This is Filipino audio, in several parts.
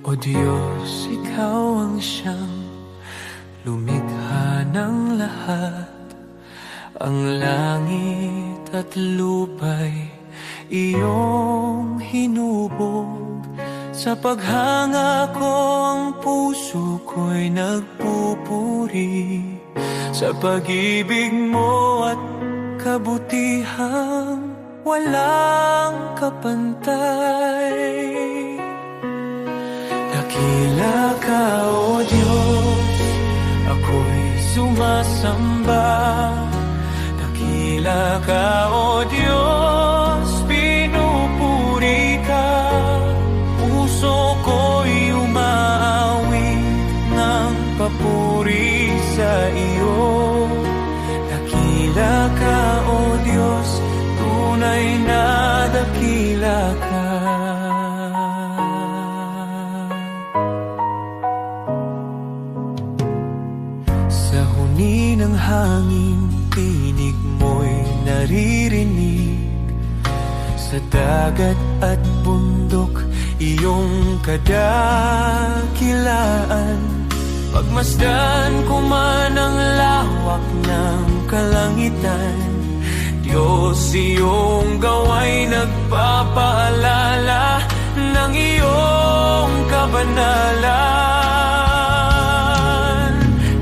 O Diyos, Ikaw ang siyang lumikha ng lahat. Ang langit at lupa'y iyong hinubog. Sa paghanga ko ang puso ko'y nagpupuri sa pag-ibig mo at kabutihang walang kapantay. Dakila ka, O Diyos, ako'y sumasamba. Dakila ka, O Diyos, pinupuri ka. Puso ko'y umaawit ng papuri sa iyo. Dakila ka, O Diyos, tunay na dakila ka. Sa huni ng hangin, tinig mo'y naririnig. Sa dagat at bundok, iyong kadakilaan. Pagmasdan ko man ang lawak ng kalangitan, Diyos, iyong gawa'y nagpapaalala ng iyong kabanalan.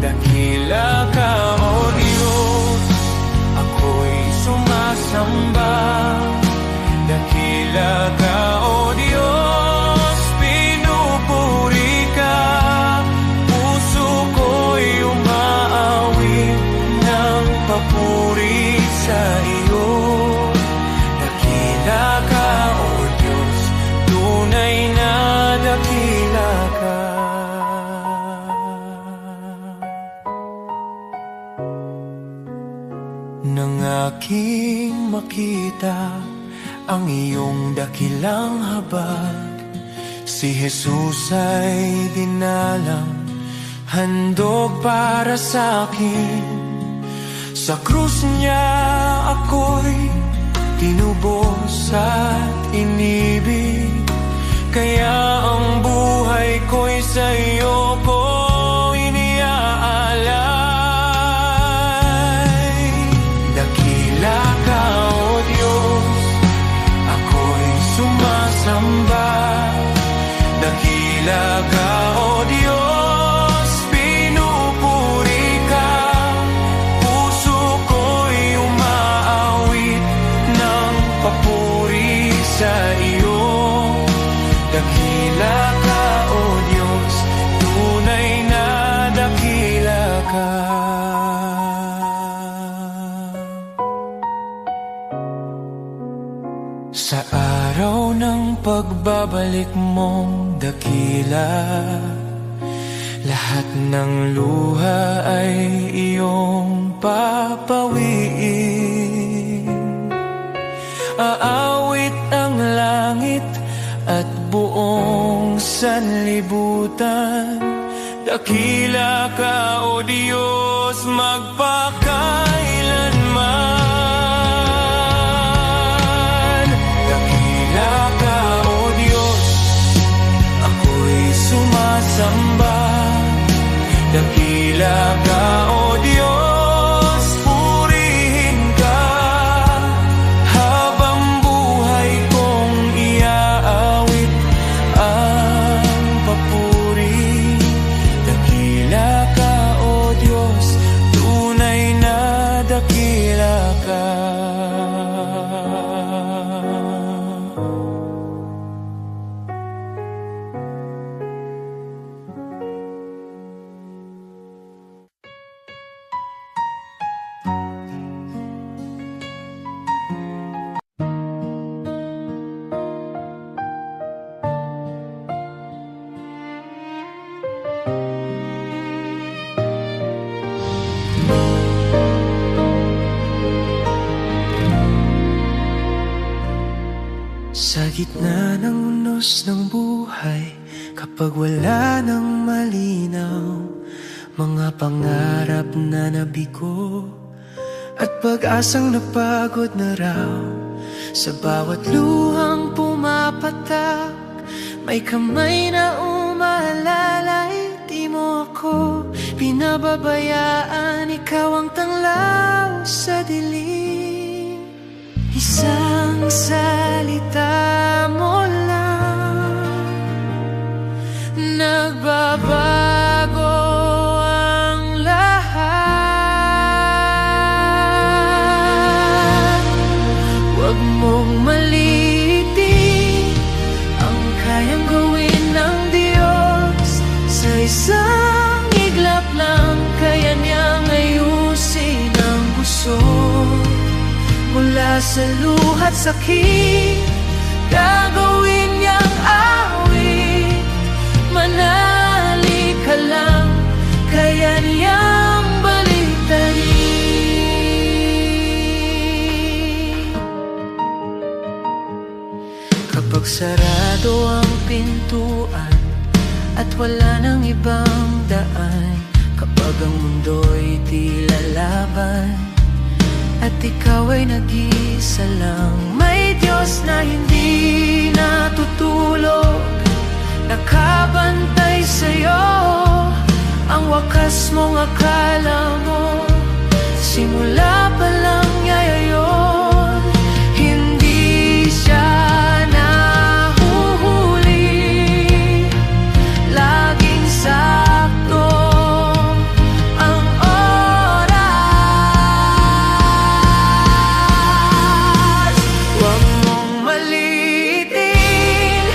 Dakila ka, O Diyos, ako'y sumasamba. Dakila ka, O Diyos, pinupuri ka. Puso ko'y umaawit ng papuri sa iyo. Dakila ka, O Diyos, tunay na dakila ka. Nang aking makita ang iyong dakilang habag, si Jesus ay dinalang, handog para sa akin. Sa krus niya ako'y tinubos at inibig, kaya ang buhay ko'y sa iyo ko iniaalay. Dakila ka, O Diyos, ako'y sumasamba. Dakila ka, O Diyos, pinupuri ka. Puso ko'y umaawit ng papuri sa iyo. Dakila ka, O Diyos, tunay na dakila ka. Sa araw ng pagbabalik mong dakila, lahat ng luha ay iyong papawiin. Aawit ang langit at buong sanlibutan. Dakila ka, O Diyos, magpakailanman. Dakila ka, O Diyos, ako'y sumasamba. Dakila ka, O Diyos, purihin ka. Habang buhay kong iaawit ang papuri. Dakila ka, O Diyos, tunay na dakila ka. Sa gitna ng unos ng buhay, kapag wala nang malinaw, mga pangarap na nabigo at pag-asang napagod na raw. Sa bawat luhang pumapatak, may kamay na maalalay, di mo ako pinababayaan. Ikaw ang tanglaw sa dilim. Isang salita mo lang, nagbabago ang lahat. Huwag mong maliitin ang kayang gawin ng Diyos. Sa isang iglap lang, kaya niyang ayusin ang gusot. Mula sa luha't sakit, gagawin niyang awit. Manali ka lang, kaya niyang baliktarin. Kapag sarado ang pintuan at wala nang ibang daan, kapag ang mundo'y di lalaban at ikaw ay nag-isa lang, may Diyos na hindi natutulog, nakabantay sa'yo. Ang wakas mong akala mo, simula pa lang niya yun. Hindi siya nahuhuli, laging sakto ang oras. Huwag mong maliitin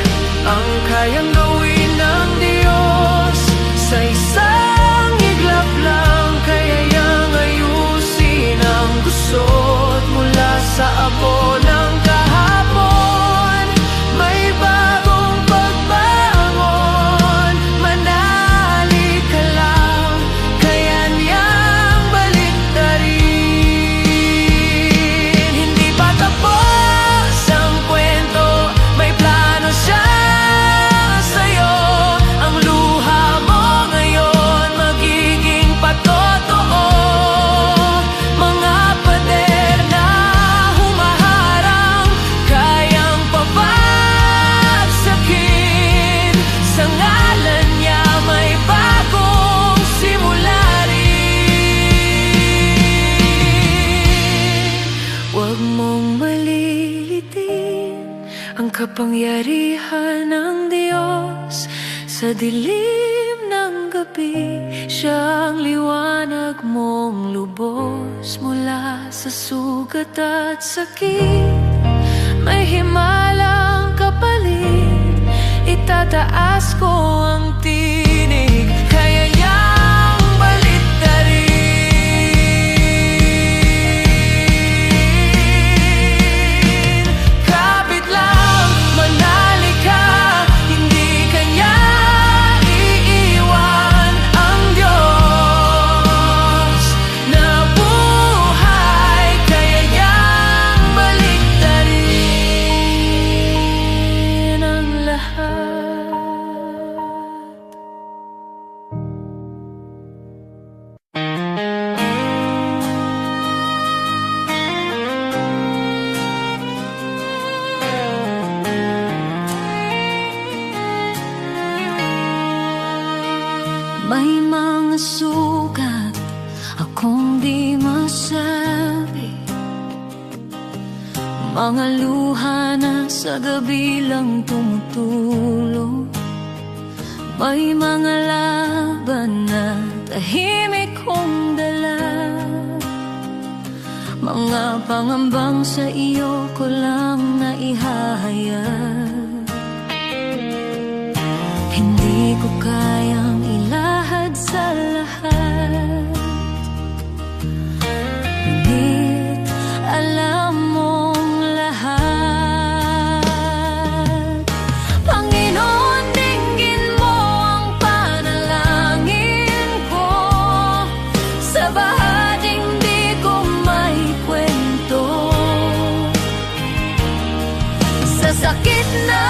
ang kayang gawin ng Diyos. Sa isang iglap lang, kaya niyang ayusin ang gusot. Mula sa abo ng kahapon, may bagong pagbangon. Manali ka lang, kaya niyang baliktarin. Hindi pa tapos ang kwento, may plano siya sa'yo. Ang luha mo ngayon magiging patotoo. Mga pader na humaharang, kayang pabagsakin. Sa ngalan niya may bagong simula rin. Huwag mong malilitin ang kapangyarihan ng Diyos. Sa dilim ng gabi, siya ang liwanag mong lubos. Mula sa sugat at sakit, may himalang kapalit. Itataas ko ang tinig, kaya niyang baliktarin. Kapit lang, manali ka, hindi ka niya iiwan. Ang Diyos na buhay, kaya niyang baliktarin ang lahat. May mga sugat akong di masabi, mga luha na sa gabi lang tumutulong. May mga laban na tahimik kong dala, mga pangambang sa iyo ko lang naihahayag. Hindi ko kayang ilahad sa lahat, ngunit alam mong lahat. Panginoon, dinggin mo ang panalangin ko. Sa bahaging di ko may kwento, sa sakit na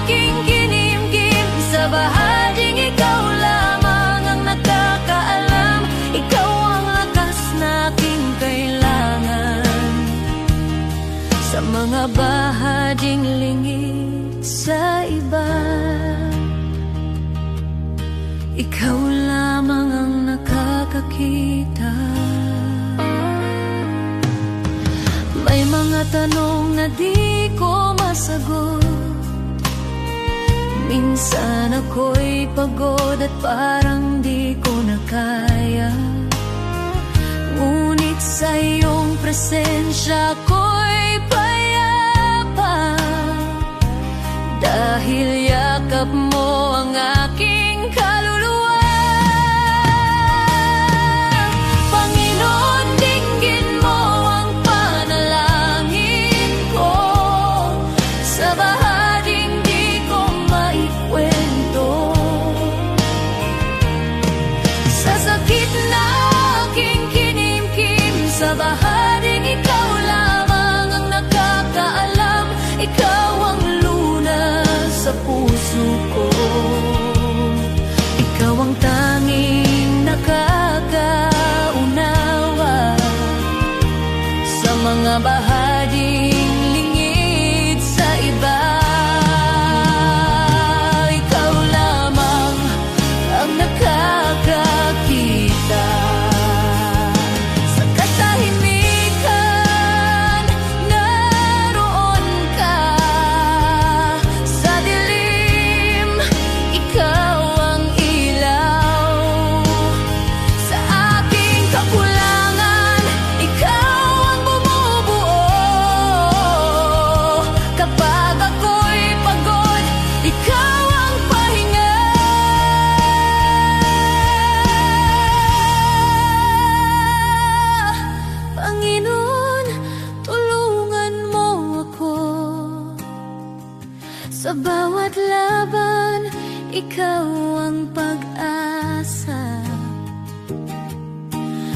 aking kinimkim, sa bahaging ikaw lamang ang nakakaalam. Ikaw ang lakas na aking kailangan. Sa mga bahaging lingid sa iba, ikaw lamang ang nakakakita. May mga tanong na di ko masagot. Minsan ako'y pagod at parang di ko na kaya. Ngunit sa iyong presensya ako'y payapa, dahil yakap mo ang aking kaluluwa. Panginoon, dinggin mo ang panalangin ko sa bahaging di ko maikwento. Sa sakit na aking kinimkim, sa bahaging ikaw lamang ang nakakaalam. Ikaw ang lunas sa puso ko. Ikaw ang tanging nakakaunawa sa mga bahaging lingid sa iba. Ikaw lamang ang nakakakita. Sa katahimikan, naroon ka. Sa dilim, ikaw ang ilaw. Sa aking kakulangan, ikaw ang bumubuo. Kapag ako'y pagod, ikaw ang pahinga. Panginoon, tulungan mo ako. Sa bawat laban, ikaw ang pag-asa.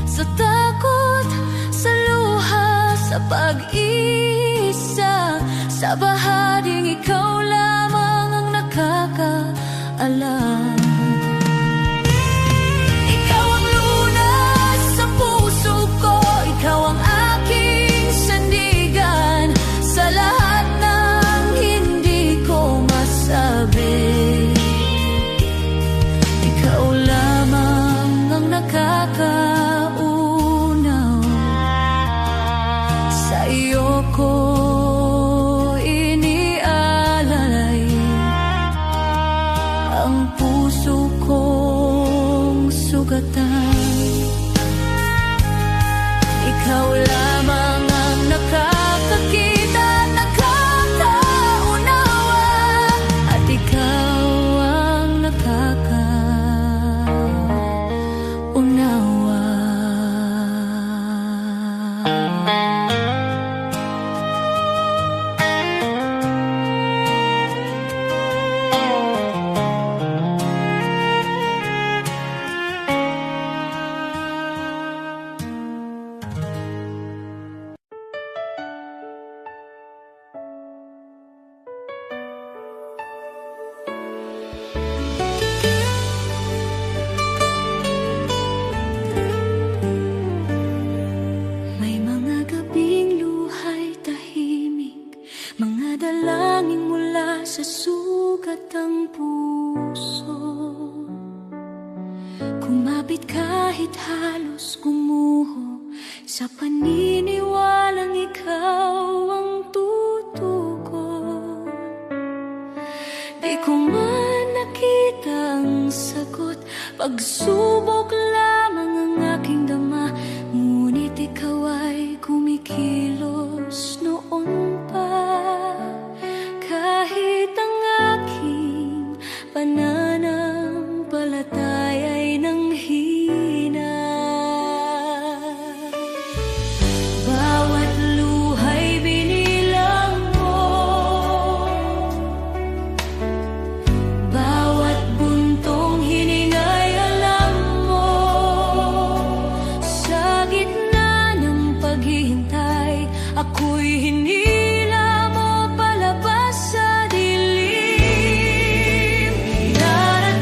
Sa takot, sa luha, sa pag-isa, sa bahaging ikaw lamang ang nakakaalam. Ikaw ang lunas sa puso ko. Ikaw ang aking sandigan sa lahat ng hindi ko masabi. Ikaw lamang ang nakakaunaw. Sa iyo ko inialalay ang puso kong sugatan. Ikaw lamang ang nakakakita, nakakaunawa, at ikaw ang nakakaunawa. May mga gabing luhay tahimik, mga dalangin mula sa sugat ng puso. Kumapit kahit halos gumuho, sa paniniwalang ikaw ang tutugon. Di ko man nakita ang sagot, pagsubok lamang ang aking dama. Ngunit ikaw ay kumikilos noon pa, kahit ang aking pananampalataya ay nanghina. Bawat luhay binilang mo, bawat buntong hiningay alam mo. Sa gitna ng paghihintay, ako'y hinila mo palabas sa dilim. Darating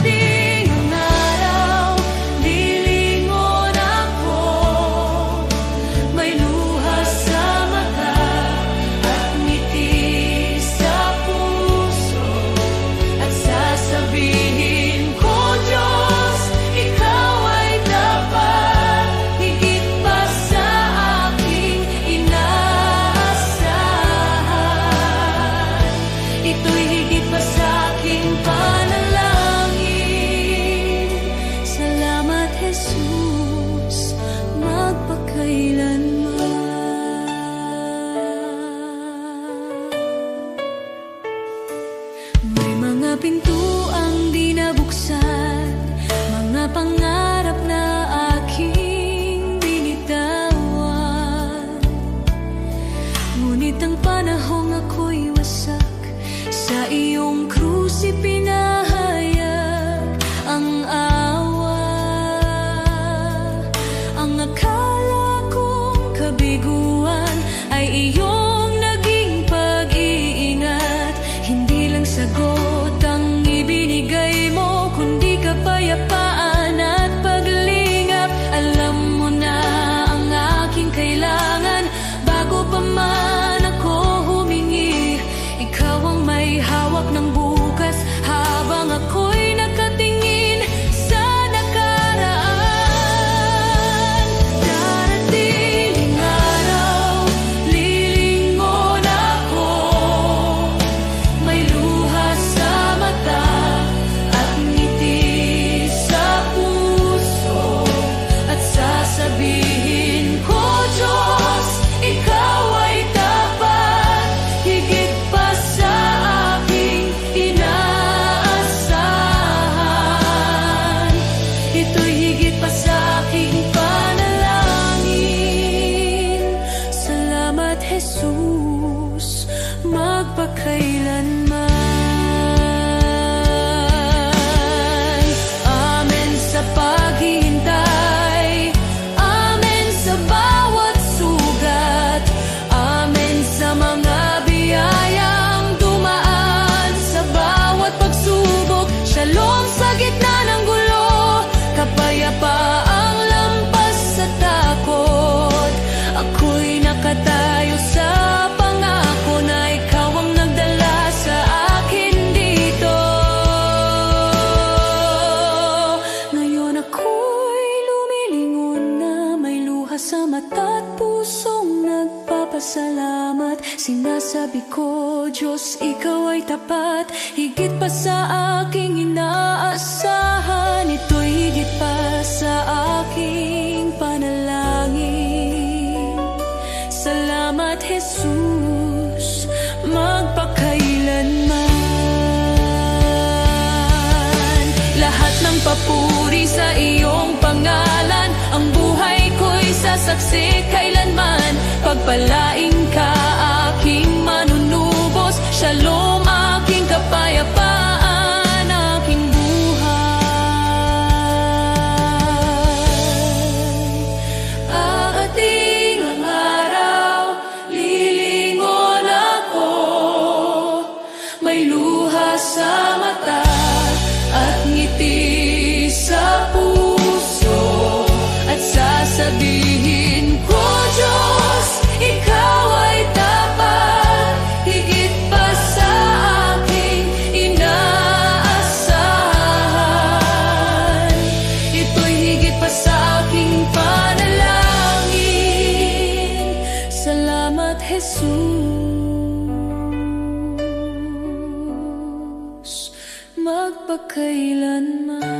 sa gitna ng gulo, kapayapaang lampas sa takot. Ako'y nakatayo sa pangako na ikaw ang nagdala sa akin dito. Ngayon ako'y lumilingon na may luha sa mata at pusong nagpapasalamat. Sinasabi ko, Diyos, ikaw ay tapat, higit pa sa aking inaasahan. Ito'y higit pa sa aking panalangin. Salamat, Jesus, magpakailanman. Lahat ng papuri sa iyong pangalan, ang buhay ko'y sasaksi kailanman. Pagpalain ka, aking manunubos, shalom, aking kapayapaan, aking buhay. Aating ang araw, lilingon ako, may luha sa mata at ngiti sa puso, at sasabihin ko, Diyos, ikaw ay tapat, higit pa sa aking inaasahan. Ito'y higit pa sa aking panalangin. Salamat, Jesus, magpakailanman.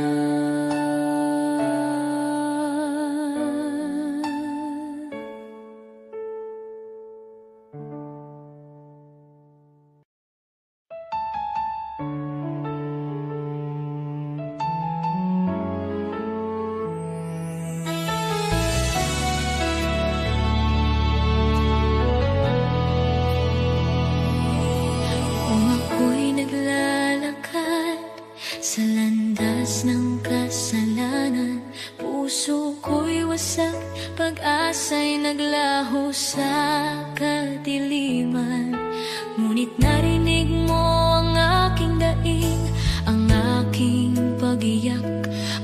Kung ako'y naglalakad sa landas ng kasalanan, puso ko'y wasak, pag-asa'y naglaho sa kadiliman. Ngunit narinig mo ang aking daing, ang aking pag-iyak.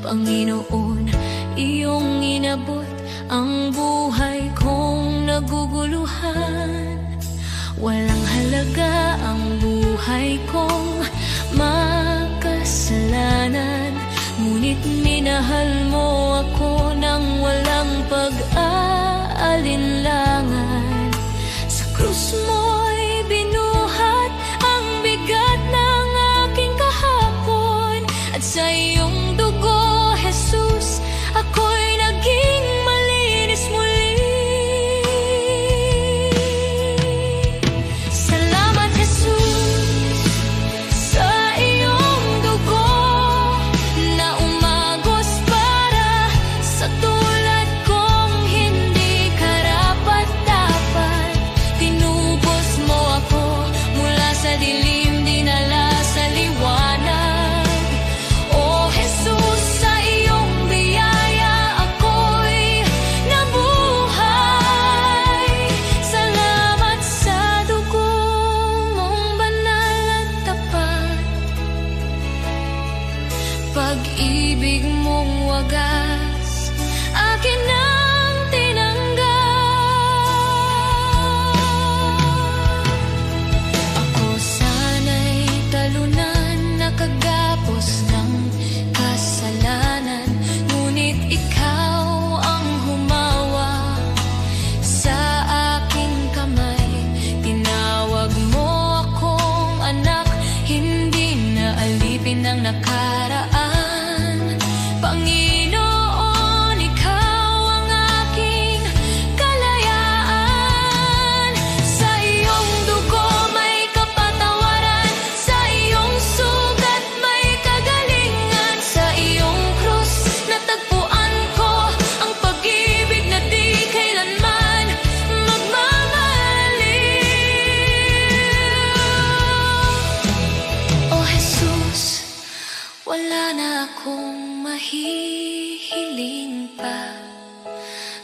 Panginoon, iyong inabot ang buhay kong naguguluhan. Walang halaga ang buhay kong makasalanan, ngunit minahal mo ako ng walang pag-aalinlangan. Sa krus mo'y binuhat ang bigat ng aking kahapon, at sa iyong dugo, Jesus, ako'y naging malinis muli. Salamat, Jesus, sa iyong dugo na umagos para sa tulad kong hindi karapat-dapat. Tinubos mo ako mula sa dilim, dinala sa liwanag. O Jesus, sa iyong biyaya ako'y nabuhay. Salamat sa dugo mong banal at tapat, pag-ibig mong wagas, akin ang tinanggap. Ako sana'y talunan, nakagapos ng kasalanan, ngunit ikaw ang humawa sa aking kamay. Tinawag mo akong anak, hindi na alipin ng nakaraan. Panginoon, ikaw ang aking kalayaan. Sa iyong dugo may kapatawaran, sa iyong sugat may kagalingan. Sa iyong krus natagpuan ko ang pag-ibig na di kailanman magmamaliw. O Jesus, wala na akong mahihiling pa,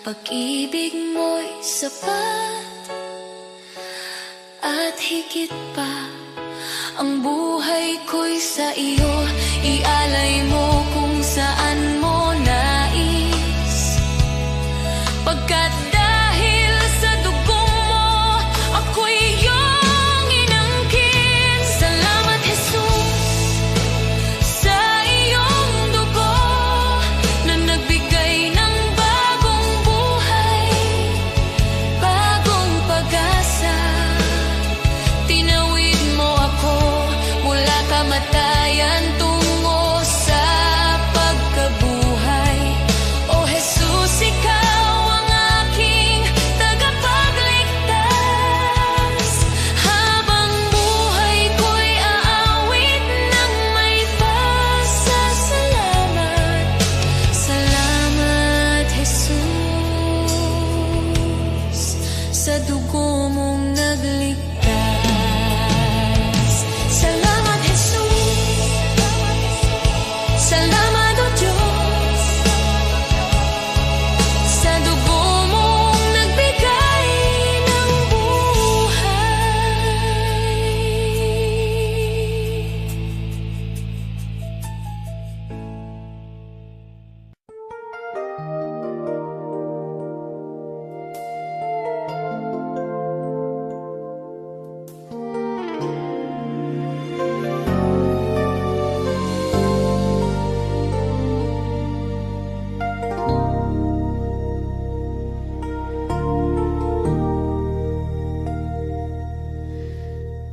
pag-ibig mo'y sapat at higit pa. Ang buhay ko'y sa iyo, ialay mo kung saan mo nais. Pagkat dahil sa dugo mo, ako'y iyong inangkin. Salamat Jesus sa iyong dugo na nagbigay ng bagong buhay, bagong pag-asa. Tinawid mo ako mula kamatayan tungo sa pagkabuhay. O Jesus, ikaw ang aking tagapagligtas. Habang buhay ko'y aawit ng may pasasalamat. Salamat Jesus sa dugo mong nagligtas. Salamat Jesus, salamat o Diyos sa dugo mong nagbigay ng buhay.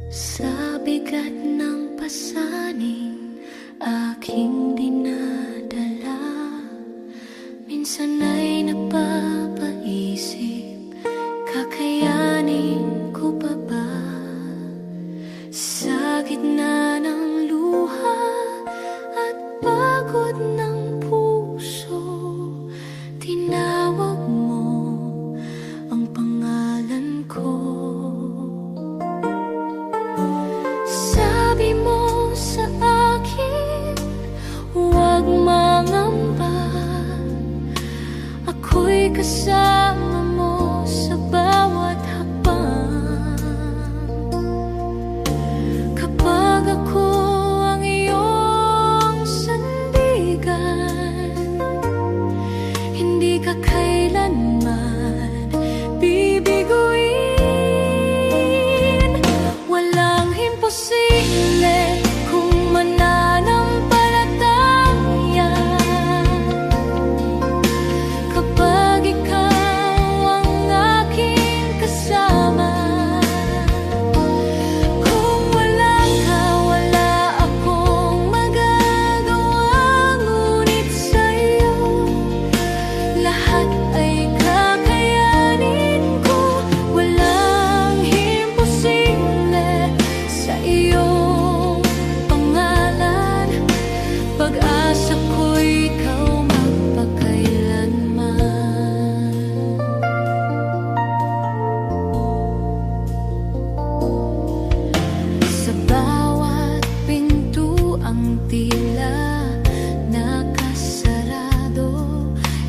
Sa bigat ng pasaning aking dinadala, minsan ay napapaisip, kakayanin ko pa ba? Sa gitna ng luha at pagod ng puso, tinawag mo ang pangalan ko. Sabi mo sa akin, huwag mangamba, ako'y kasama mo sa bawat hakbang. Kapag ako ang iyong sandigan, hindi ka kailanman bibiguin. Walang imposible kung mananampalataya. Kapag ikaw ang aking kasama, kung wala ka, wala akong magagawa. Ngunit sa'yo, lahat ay kakayanin ko. Walang imposible sa iyong pangalan. Pag-asa ko'y ikaw magpakailanman. Sa bawat pintuang tila nakasarado,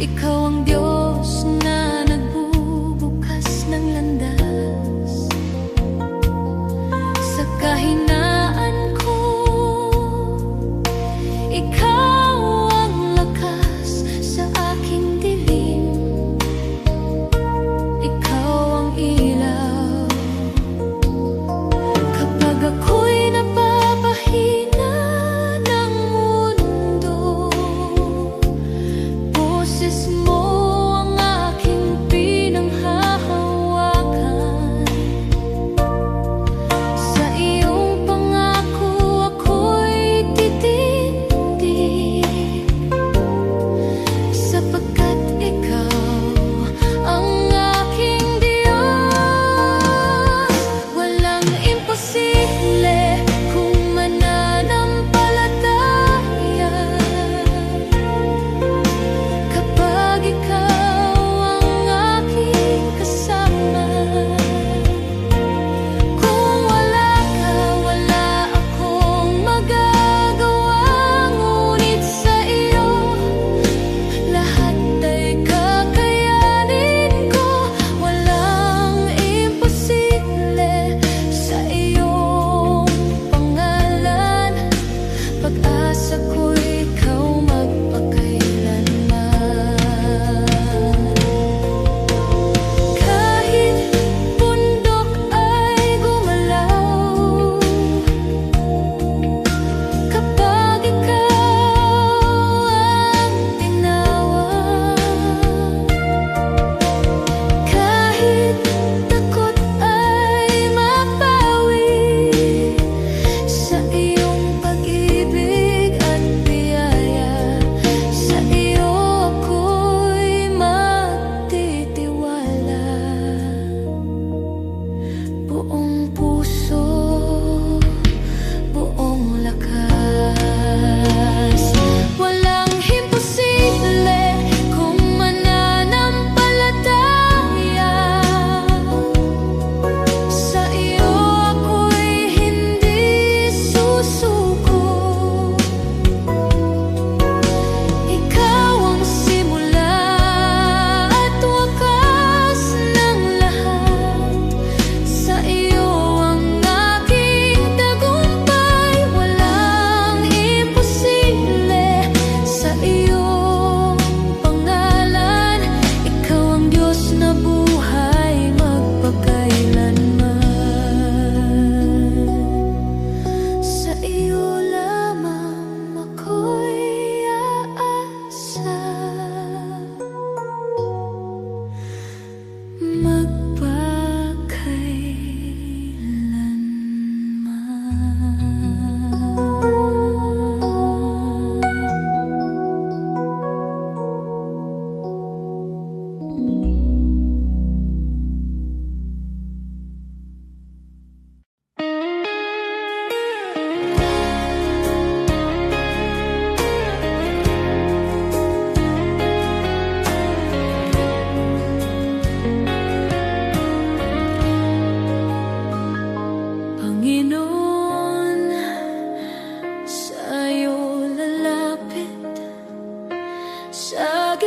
ikaw ang Diyos na nagbubukas ng landas. Sa kahinaan ko, ikaw ang lakas sa aking dilim. Ikaw ang ilaw kapag ako'y napapahina ng mundo. Boses mo ang aking pinanghahawakan. Sa iyong pangako ako'y titindig.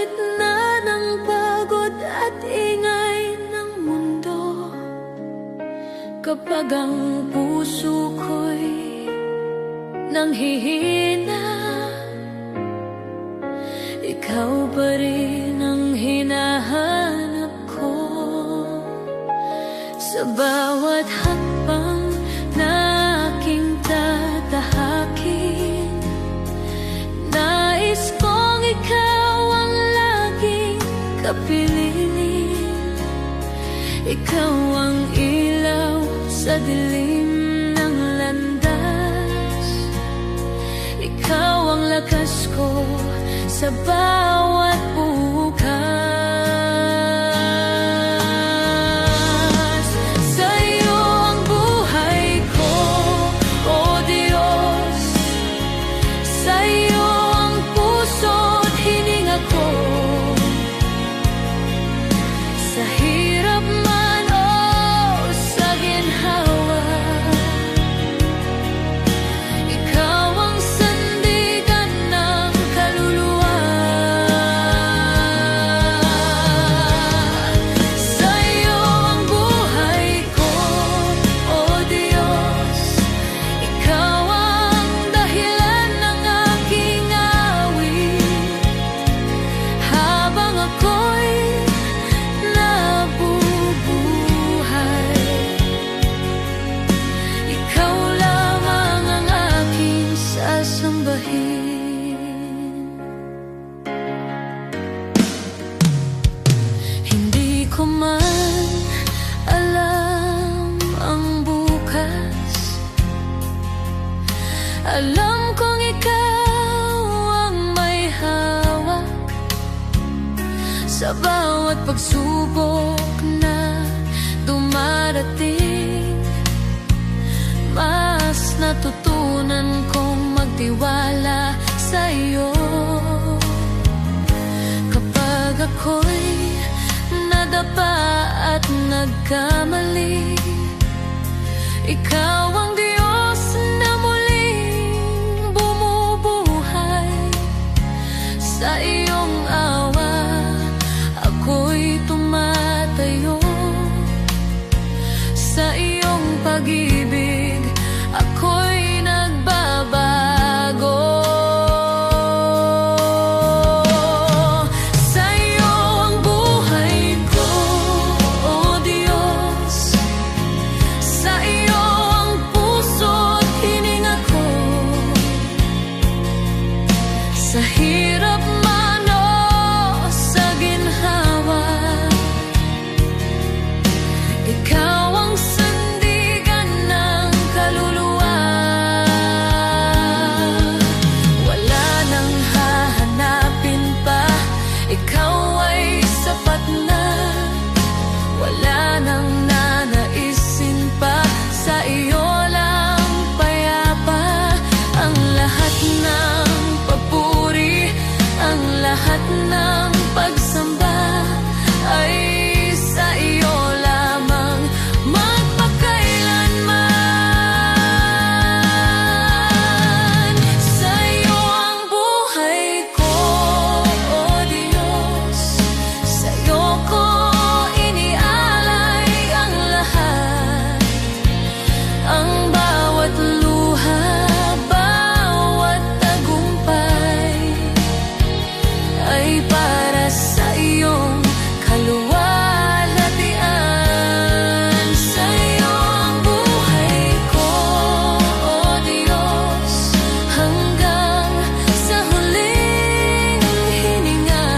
gitna ng pagod at ingay ng mundo, kapag ang puso ko'y nanghihina, ikaw pa rin ang hinahanap ko. Sa bawat hakbang na aking tatahakin, nais kong ikaw ang laging kapiling. Ikaw ang ilaw sa dilim ng landas, ikaw ang lakas ko sa bawat bukas. Sa'yo ang buhay ko, O Diyos. Sa'yo ang puso't hininga ko. Sa hirap man o sa ginhawa, ikaw ang sandigan ng kaluluwa. Sa'yo ang buhay ko, O Diyos. Ikaw ang dahilan ng aking awit, habang ako'y nabubuhay. Ikaw lamang ang aking sasambahin. Hindi ko man alam ang bukas, alam kong ikaw ang may hawak sa bawat pagsubok na dumarating. Mas natutunan kong magtiwala sa iyo. Kapag ako'y nadapa at nagkamali, ikaw ang Diyos na muling bumubuhay. Sa iyong awa ako'y tumatayo, sa iyong pag-ibig ako'y nagbabago. Sa'yo ang buhay ko, O Diyos. Sa iyo ang puso't hininga ko. Sa hirap man o sa ginhawa, ikaw ang sandigan ng kaluluwa. Wala nang hahanapin pa, ikaw ay sapat na. Wala nang nanaisin pa, sa iyo lang payapa. Ang lahat ng papuri, ang lahat ng pagsamba ay sa iyo lamang magpakailanman. Sa'yo ang buhay ko, O Diyos. Sa'yo ko inialay ang lahat, ang bawat luha, bawat tagumpay ay para sa iyong kaluwalhatian. Sa'yo ang buhay ko, O Diyos, hanggang sa huling hininga.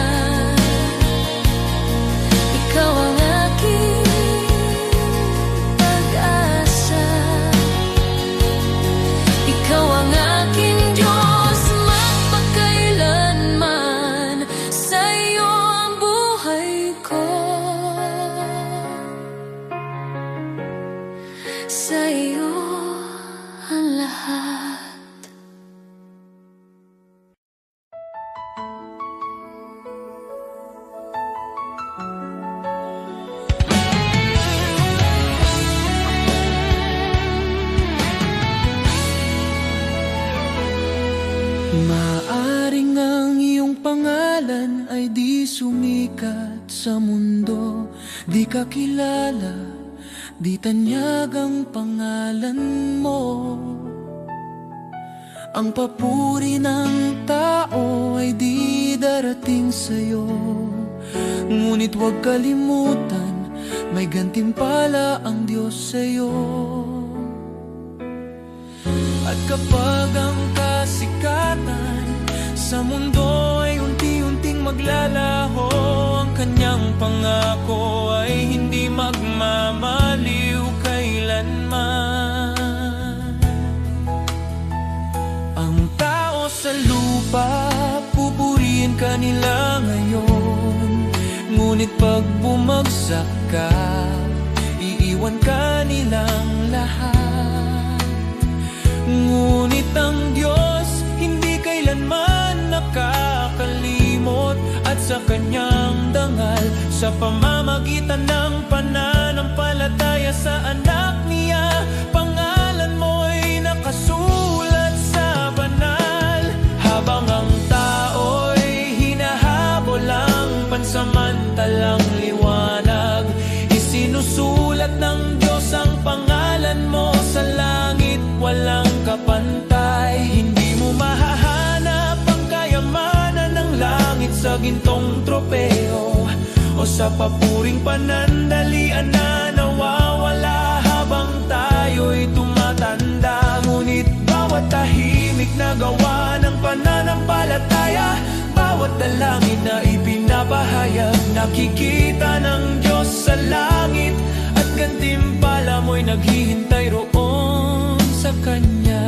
Ikaw ang aking pag-asa, ikaw ang aking Diyos magpakailanman. Sa'yo ang buhay ko, sa'yo ang lahat. Maaring ang iyong pangalan ay di di sumikat sa mundo, di ka kilala, di tanyag ang pangalan mo. Ang papuri ng tao ay di darating sa'yo, ngunit huwag kalimutan, may gantimpala ang Diyos sa'yo. At kapag ang kasikatan sa mundo ay unti-unting maglalaho, ang kanyang pangako ay hindi magmamaliw kailanman. Ang tao sa lupa, pupurihin ka nila ngayon, ngunit pag bumagsak ka, iiwan ka nilang lahat. Ngunit ang Diyos hindi kailanman nakakalimot, at sa kanyang dangal, sa pamamagitan ng pananampalataya sa anak niya, pangalan mo'y nakasulat sa banal. Habang ang tao'y hinahabol ang pansamantalang liwanag, isinusulat ng Diyos ang pangalan mo sa langit, walang kapantay. Hindi mo mahahanap ang kayamanan ng langit sa gintong tropeo o sa papuring panandalian na nawawala habang tayo'y tumatanda. Ngunit bawat tahimik na gawa ng pananampalataya, bawat dalangin na ipinapahayag, nakikita ng Diyos sa langit, at gantimpala mo'y naghihintay roon sa Kanya.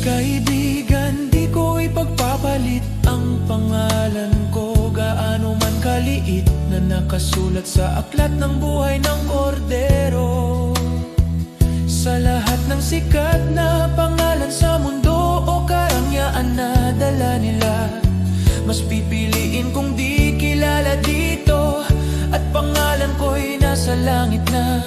Kaibigan, di ko ipagpapalit ang pangalan ko, gaano man kaliit, na nakasulat sa aklat ng buhay ng Kordero. Sa lahat ng sikat na pangalan sa mundo o karangyaan na dala nila, mas pipiliin kong di kilala dito, at pangalan ko'y nasa langit na.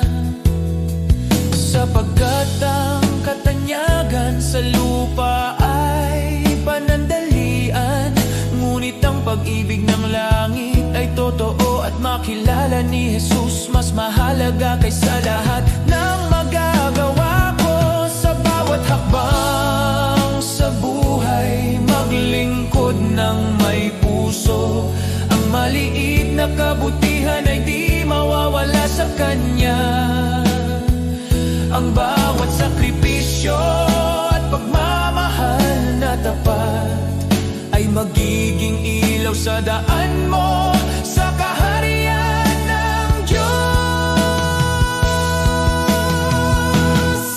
Sapagkat ang katanyagan sa lupa ay panandalian, ngunit ang pag-ibig ng langit ay totoo, at makilala ni Jesus mas mahalaga kaysa lahat ng magagawa ko. Sa bawat hakbang sa buhay, maglingkod ng may puso, ang maliit na kabutihan ay di mawawala sa Kanya. Ang bawat sakripisyo at pagmamahal na tapat ay magiging ilaw sa daan mo sa kaharian ng Diyos.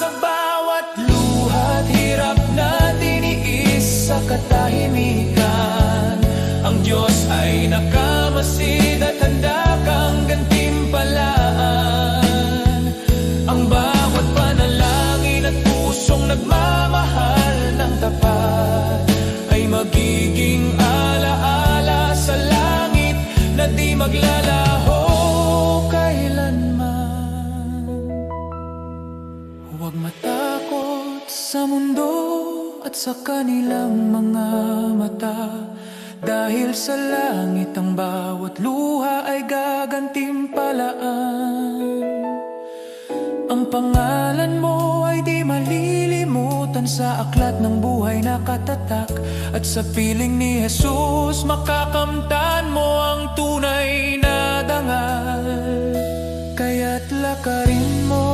Sa bawat luha't hirap na tiniis sa katahimikan, ang Diyos ay nakamasid at handa kang gantimpalaan. Ang bawat panalangin at pusong nagmamahal ng tapat ay magiging alaala sa langit na di maglalaho kailanman. Huwag matakot sa mundo at sa kanilang mga mata, dahil sa langit ang bawat luha ay gagantimpalaan. Ang pangalan mo ay di malilimutan sa aklat ng buhay na katatak, at sa piling ni Jesus makakamtan mo ang tunay na dangal. Kaya't lakarin mo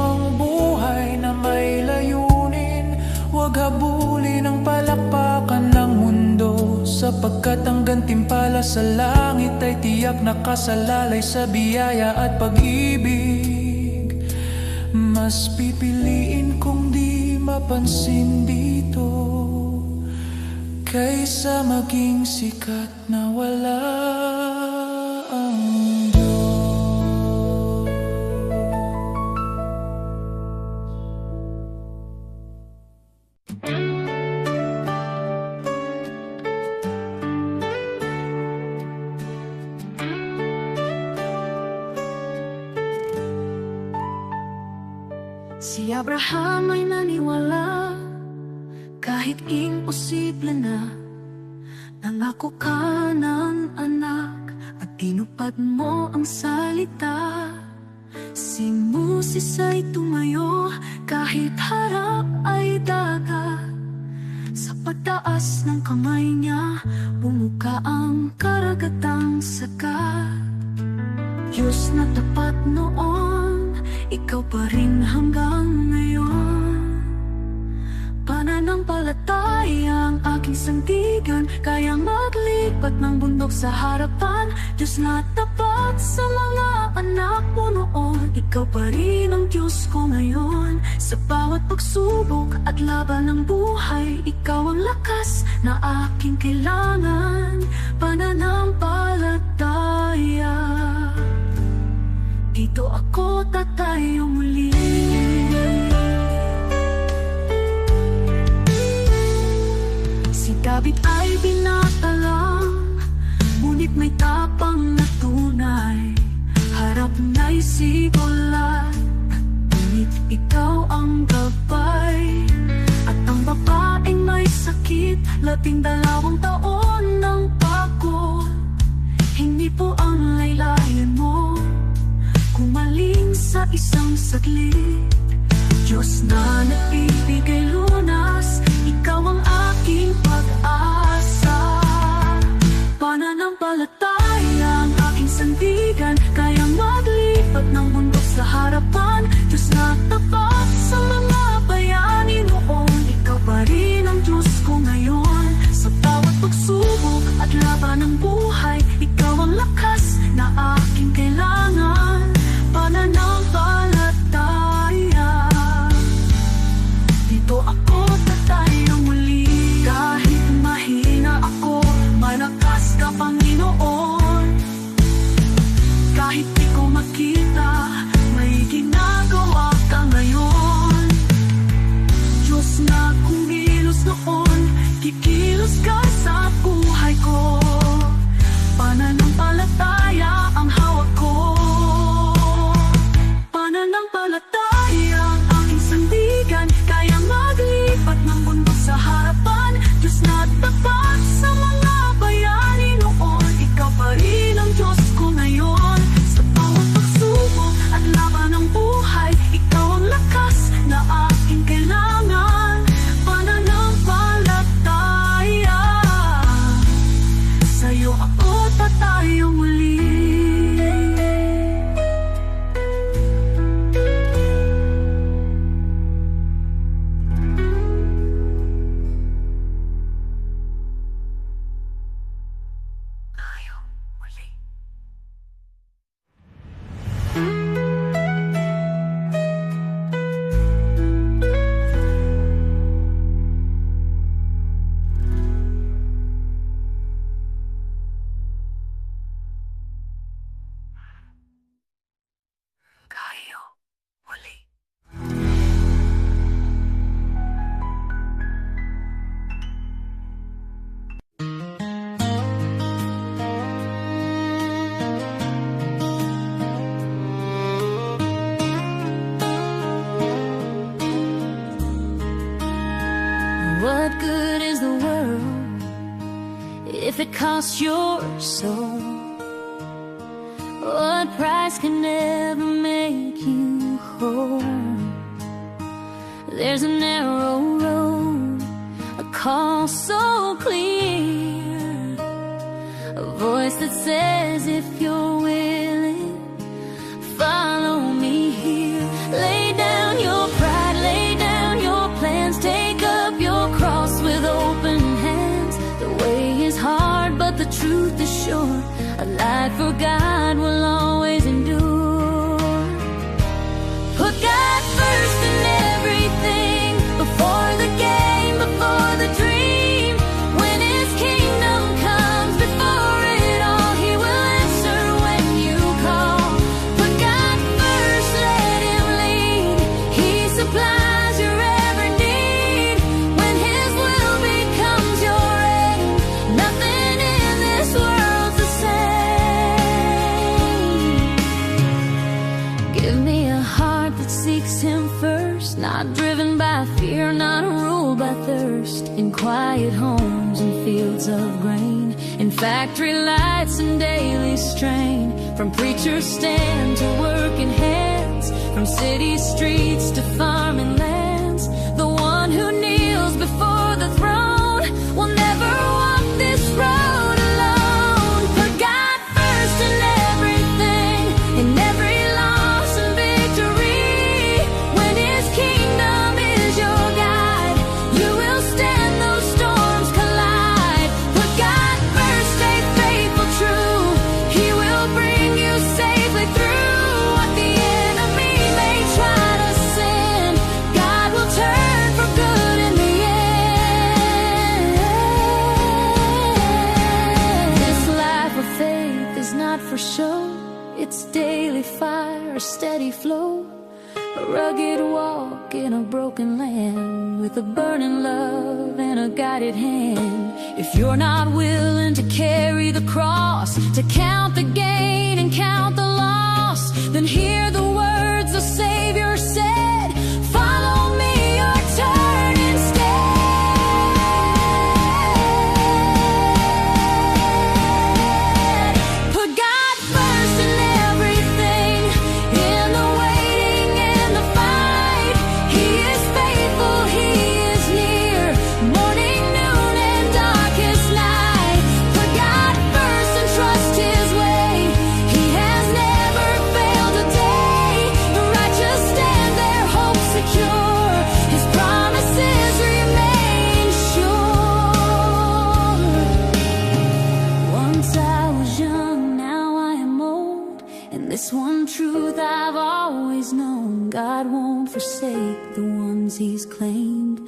ang buhay na may layunin, huwag habulin ang palakpakan ng mundo, sapagkat ang gantimpala sa langit ay tiyak nakasalalay sa biyaya at pag-ibig. Mas pipiliin kong di mapansin dito, kaysa maging sikat na wala ang Diyos. Si Abraham ay naniwala kahit imposible na, Nangako ka ng anak at tinupad mo ang salita. Si Moses ay tumayo kahit harap ay dagat. Sa pagtaas ng kamay niya, bumuka ang karagatang sagat. Diyos na tapat noon, ikaw pa rin hanggang ngayon. Pananampalataya ang aking sandigan, kayang maglipat ng bundok sa harapan. Diyos na tapat sa mga anak mo noon, ikaw pa rin ang Diyos ko ngayon. Sa bawat pagsubok at laban ng buhay, ikaw ang lakas na aking kailangan. Pananampalataya, dito ako tatayo muli. Si David ay binata lang, ngunit may tapang na tunay. Harap na'y sigolat, ngunit ikaw ang gabay. At ang babaeng may sakit, 12 taon ng pagod. Hindi po ang laylayan mo, kumaling sa isang saglit. Diyos na nagbibigay lunas, ikaw ang aking pag-asa. Pananampalataya ang aking sandigan, kayang maglipat ng bundok sa harapan. Diyos na tapat sa mga bayani noon, ikaw pa rin ang Diyos ko ngayon. Sa bawat pagsubok at laban ng buhay, ikaw ang lakas na aking kailangan. Pananampalataya, dito ako tatayo muli. Kahit mahina ako, malakas ka Panginoon. Kahit di ko makita, may ginagawa ka ngayon. Diyos na kumilos noon, kikilos ka sa buhay ko. Pananampalataya ang hawak ko. Pananampalataya ang aking sandigan, kayang maglipat ng bundok sa harapan. Diyos na tapat sa mga bayani noon, ikaw pa rin ang Diyos ko ngayon. Sa bawat pagsubok at laban ng buhay, ikaw ang lakas na aking kailangan. Pananampalataya, sa'yo ako tatayo muli. What good is the world if it costs your soul? What price can never make you whole? There's a narrow road, a call so clear, a voice that says if you're willing, follow me here. Lay down your pride, lay down your plans, take up your cross with open hands. The way is hard, but the truth is sure. A life for God will always endure. Put God first in everything, before the game, before the dream. When His kingdom comes, before it all, He will answer when you call. Put God first, let Him lead. He supplies your every need. When His will becomes your end, nothing in this world's the same. first in quiet homes and fields of grain, in factory lights and daily strain, from preacher's stand to working hands, from city streets to farming lands. The one who kneels before the throne will never walk this road alone. Put God first in everything, in every loss and victory. When His kingdom is your guide, you will stand those storms collide. Put God first, stay faithful, true. He will bring you safely through what the enemy may try to send. God will turn for good in the end. This life of faith is not for show. It's daily fire, a steady flow, a rugged walk in a broken land, with a burning love and a guided hand. If you're not willing to carry the cross, to count the gain and count the loss, then hear the words the Savior said, follow me or turn instead. Put God first in everything, in the waiting and the fight. He is faithful, He is near, morning, noon, and darkest night. Put God first and trust His way. He has never failed a day. The righteous stand their hope secure. His promises remain sure. Once I was young, now I am old, and this one truth I've always known: God won't forsake the ones He's claimed.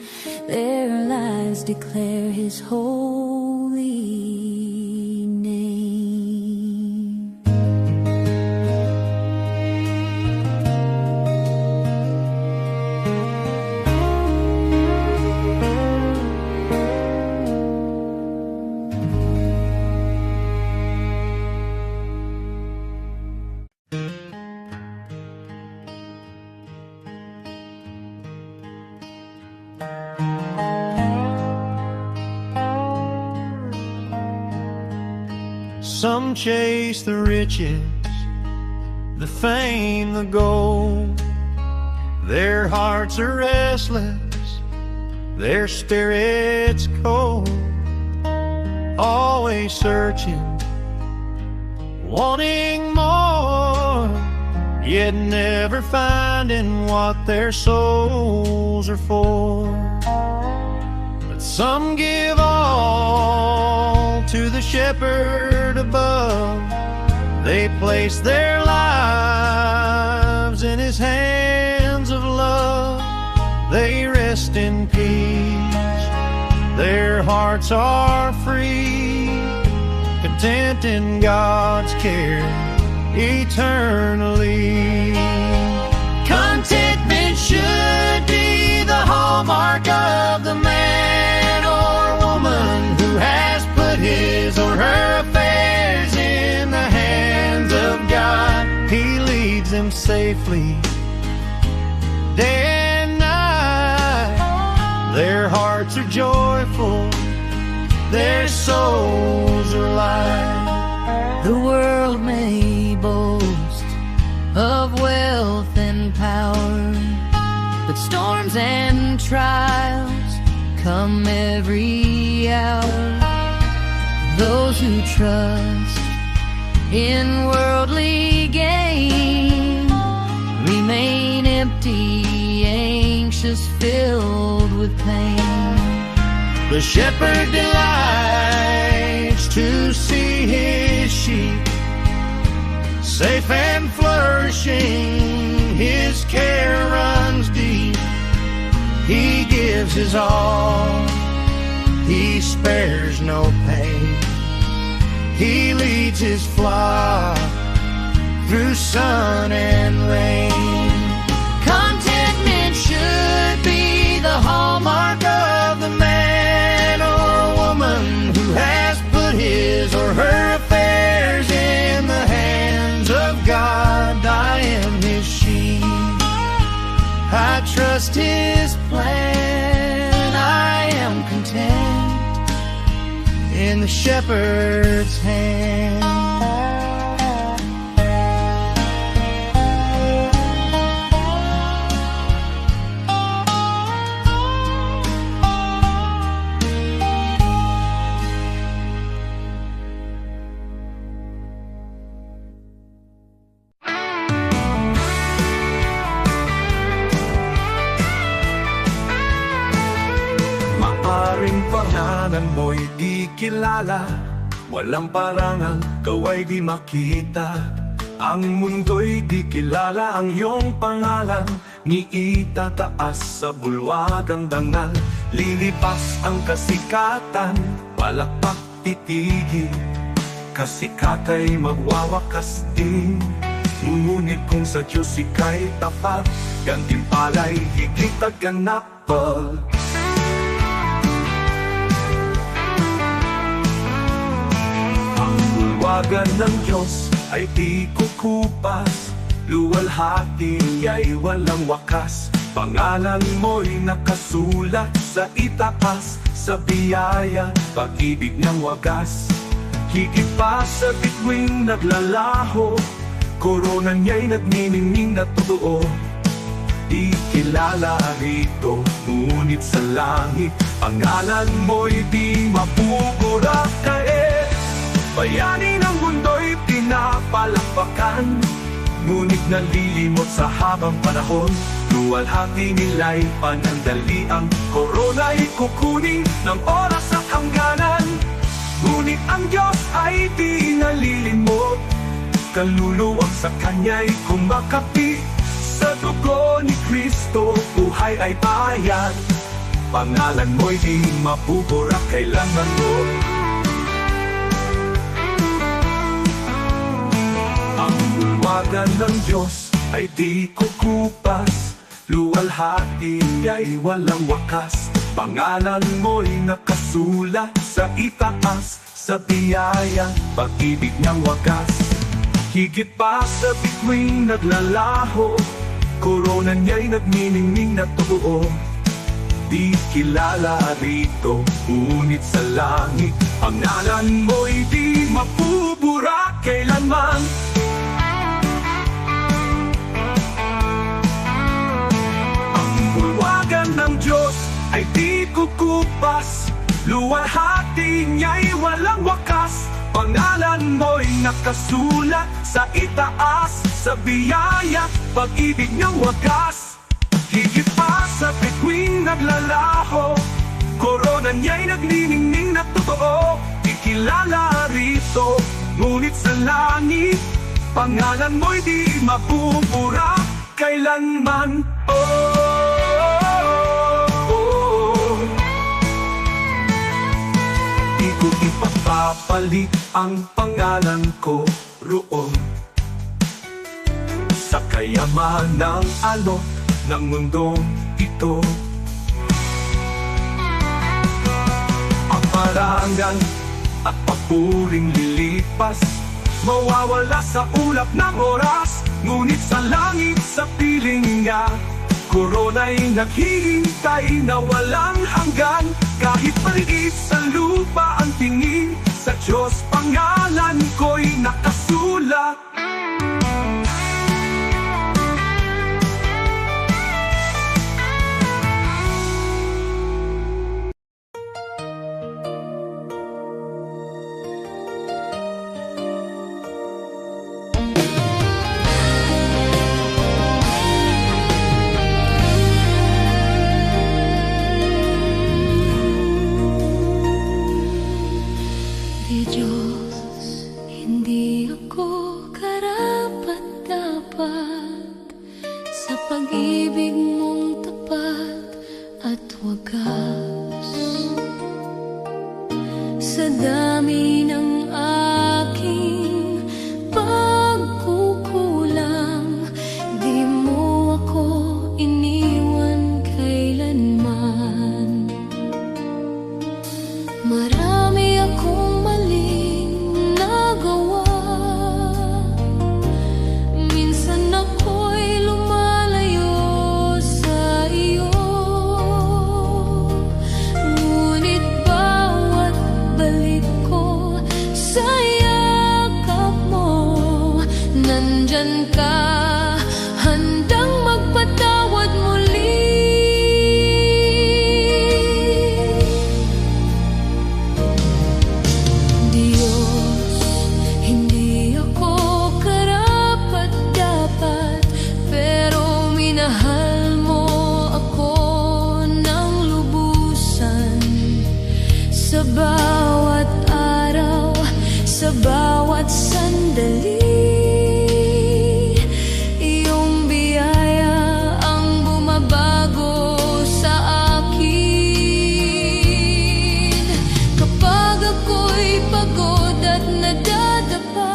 Their lives declare His holy name. Some chase the riches, the fame, the gold. Their hearts are restless, their spirits cold. Always searching, wanting more, yet never finding what their souls are for. But some give all to the shepherd above. They place their lives in His hands of love. They rest in peace, their hearts are free, content in God's care eternally. Contentment should be the hallmark of the man or woman who has put his or her affairs in the hands of God. He leads them safely day and night. Their hearts are joyful, their souls are light. The world may boast of wealth and power, but storms and trials come every hour. Those who trust in worldly gain remain empty, anxious, filled with pain. The shepherd delights to see his sheep safe and flourishing. His care runs deep. He gives his all, he spares no pain. He leads his flock through sun and rain. Contentment should be the hallmark of the man or woman who has put his or her affairs in the hands of God. I am His sheep, I trust His plan. I am content in the shepherd's hand. Maaring pangalan mo'y di kilala, walang parangal, kaway di makita. Ang mundo'y di kilala ang iyong pangalan, ni itataas sa bulwagang dangal. Lilipas ang kasikatan, palakpak titigil, kasikatay magwawakas din. Ngunit kung sa Diyos ika'y tapat, gantimpala'y higit at ganapal. Bulwagan ng Diyos ay di kukupas, luwalhati niya'y walang wakas. Pangalan mo'y nakasulat sa itaas, sa biyaya, pag-ibig ng wagas. Higit pa sa bituing naglalaho, korona niya'y nagniningning na totoo. Di kilala rito, ngunit sa langit, pangalan mo'y di mapupura. Bayani ng mundo'y pinapalakpakan, ngunit nalilimot sa habang panahon. Luwalhati nila'y panandaliang, korona'y kukunin ng oras at hangganan. Ngunit ang Diyos ay di nalilimot, kaluluwang sa Kanya'y kumakapi. Sa dugo ni Kristo, buhay ay bayad, pangalan mo'y di mapupura kailanman mo. Bulwagan ng Diyos ay di kukupas, luwalhati niya'y walang wakas. Pangalan mo'y nakasulat sa itaas, sa biyaya, pag-ibig niyang wagas. Higit pa sa bituing naglalaho, korona niya'y nagniningning na totoo. Di kilala rito, ngunit sa langit, pangalan mo'y di mapupura kailanman. Ng Diyos ay di kukupas, luwalhati niya'y walang wakas. Pangalan mo'y nakasulat sa itaas, sa biyaya, pag-ibig niyang wagas. Higit pa sa bituing naglalaho, korona niya'y nagniningning na totoo. Di kilala rito, ngunit sa langit, pangalan mo'y di mapupura kailanman. Ipapalit ang pangalan ko roon sa kayaman ng alok ng mundong ito. Ang parangal at papuring lilipas, mawawala sa ulap ng oras. Ngunit sa langit, sa piling niya, korona'y naghihintay na walang hanggan. Kahit maliit sa lupa ang tingin, sa Diyos pangalan ko'y nakasulat. Di Diyos, hindi ako karapat-dapat sa pag-ibig mong tapat at wagas. Sa dami ng aking pagkukulang, di mo ako iniwan kailanman. Marami akong maling nagawa, minsan ako'y lumalayo sa iyo. Ngunit bawat araw, sa bawat sandali. Iyong biyaya ang bumabago sa akin. Kapag ako'y pagod at nadadapa,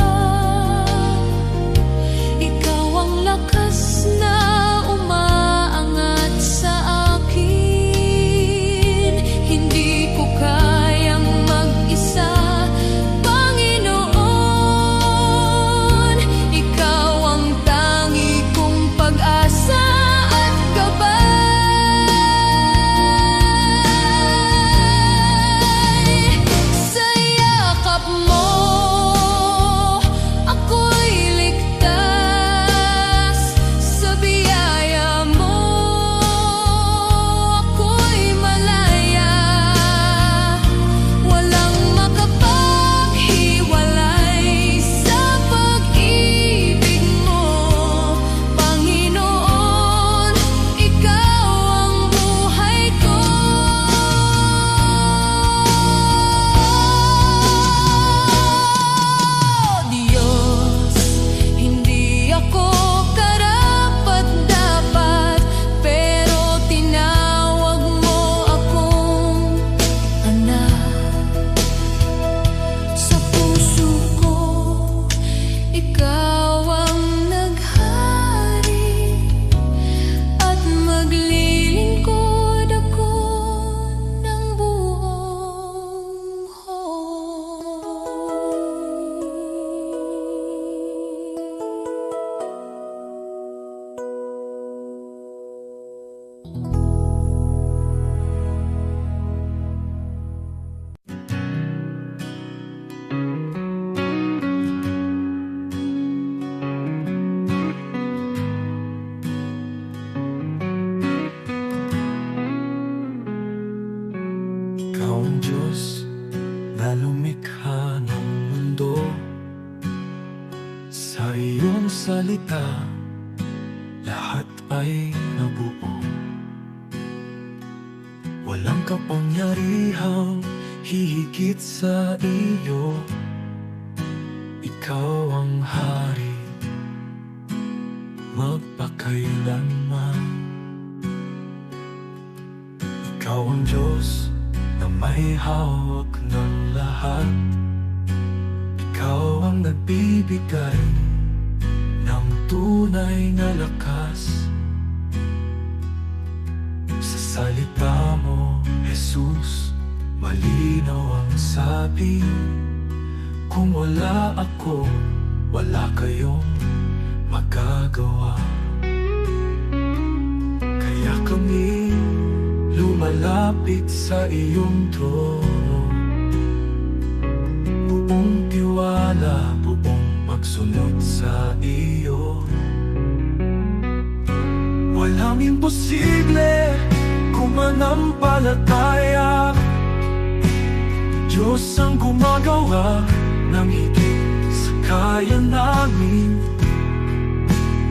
ikaw ang lakas na umaangat sa akin. Hindi ko kayang mag-isa, Panginoon. Ikaw ang tangi kong pag-asa at gabay. Sa yakap mo, ako'y ligtas. Sa biyaya mo, ako'y malaya. Walang makapaghiwalay sa pag-ibig mo, Panginoon. Ikaw ang buhay ko. Diyos, hindi ako karapat-dapat, pero tinawag mo akong anak. Sa puso ko, ikaw ang naghari, at maglilingkod ako ng buong Ikaw ang Diyos na lumikha ng mundo. Sa iyong salita, lahat ay nabuo. Walang kapangyarihang hihigit sa iyo. Ikaw ang hari, magpakailanman. Ikaw ang Diyos na may hawak ng lahat. Ikaw ang nagbibigay ng tunay na lakas. Sa salita mo, Jesus, malinaw ang sabi. Kung wala ako, wala kayong magagawa. Kaya kami lumalapit sa iyong trono, buong tiwala, buong magsunod sa iyo. Walang imposible kung manampalataya. Diyos ang gumagawa ng higit sa kaya namin.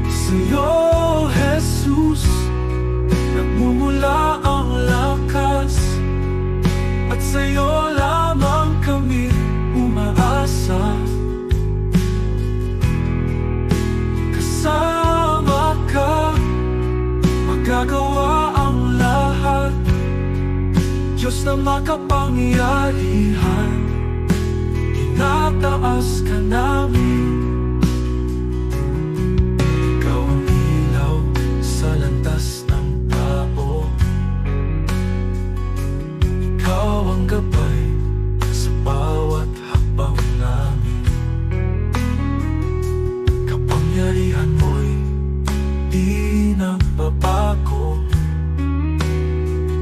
Sa'yo, Jesus, nagmumula ang lakas, at sa'yo lamang kami umaasa. Kasama ka, magagawa ang lahat. Diyos na makapangyarihan, inataas ka namin. Ikaw ang ilaw sa landas ng tao. Ikaw ang gabay sa bawat hakbang namin. Kapangyarihan mo'y di nagbabago.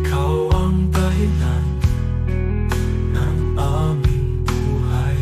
Ikaw ang dahilan ng aming buhay.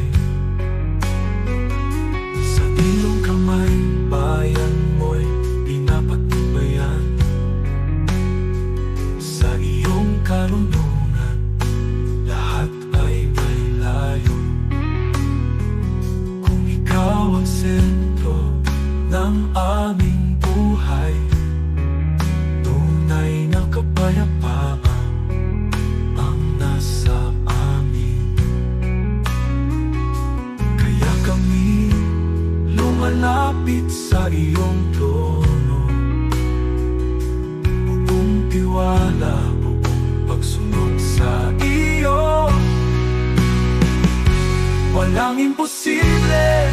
imposible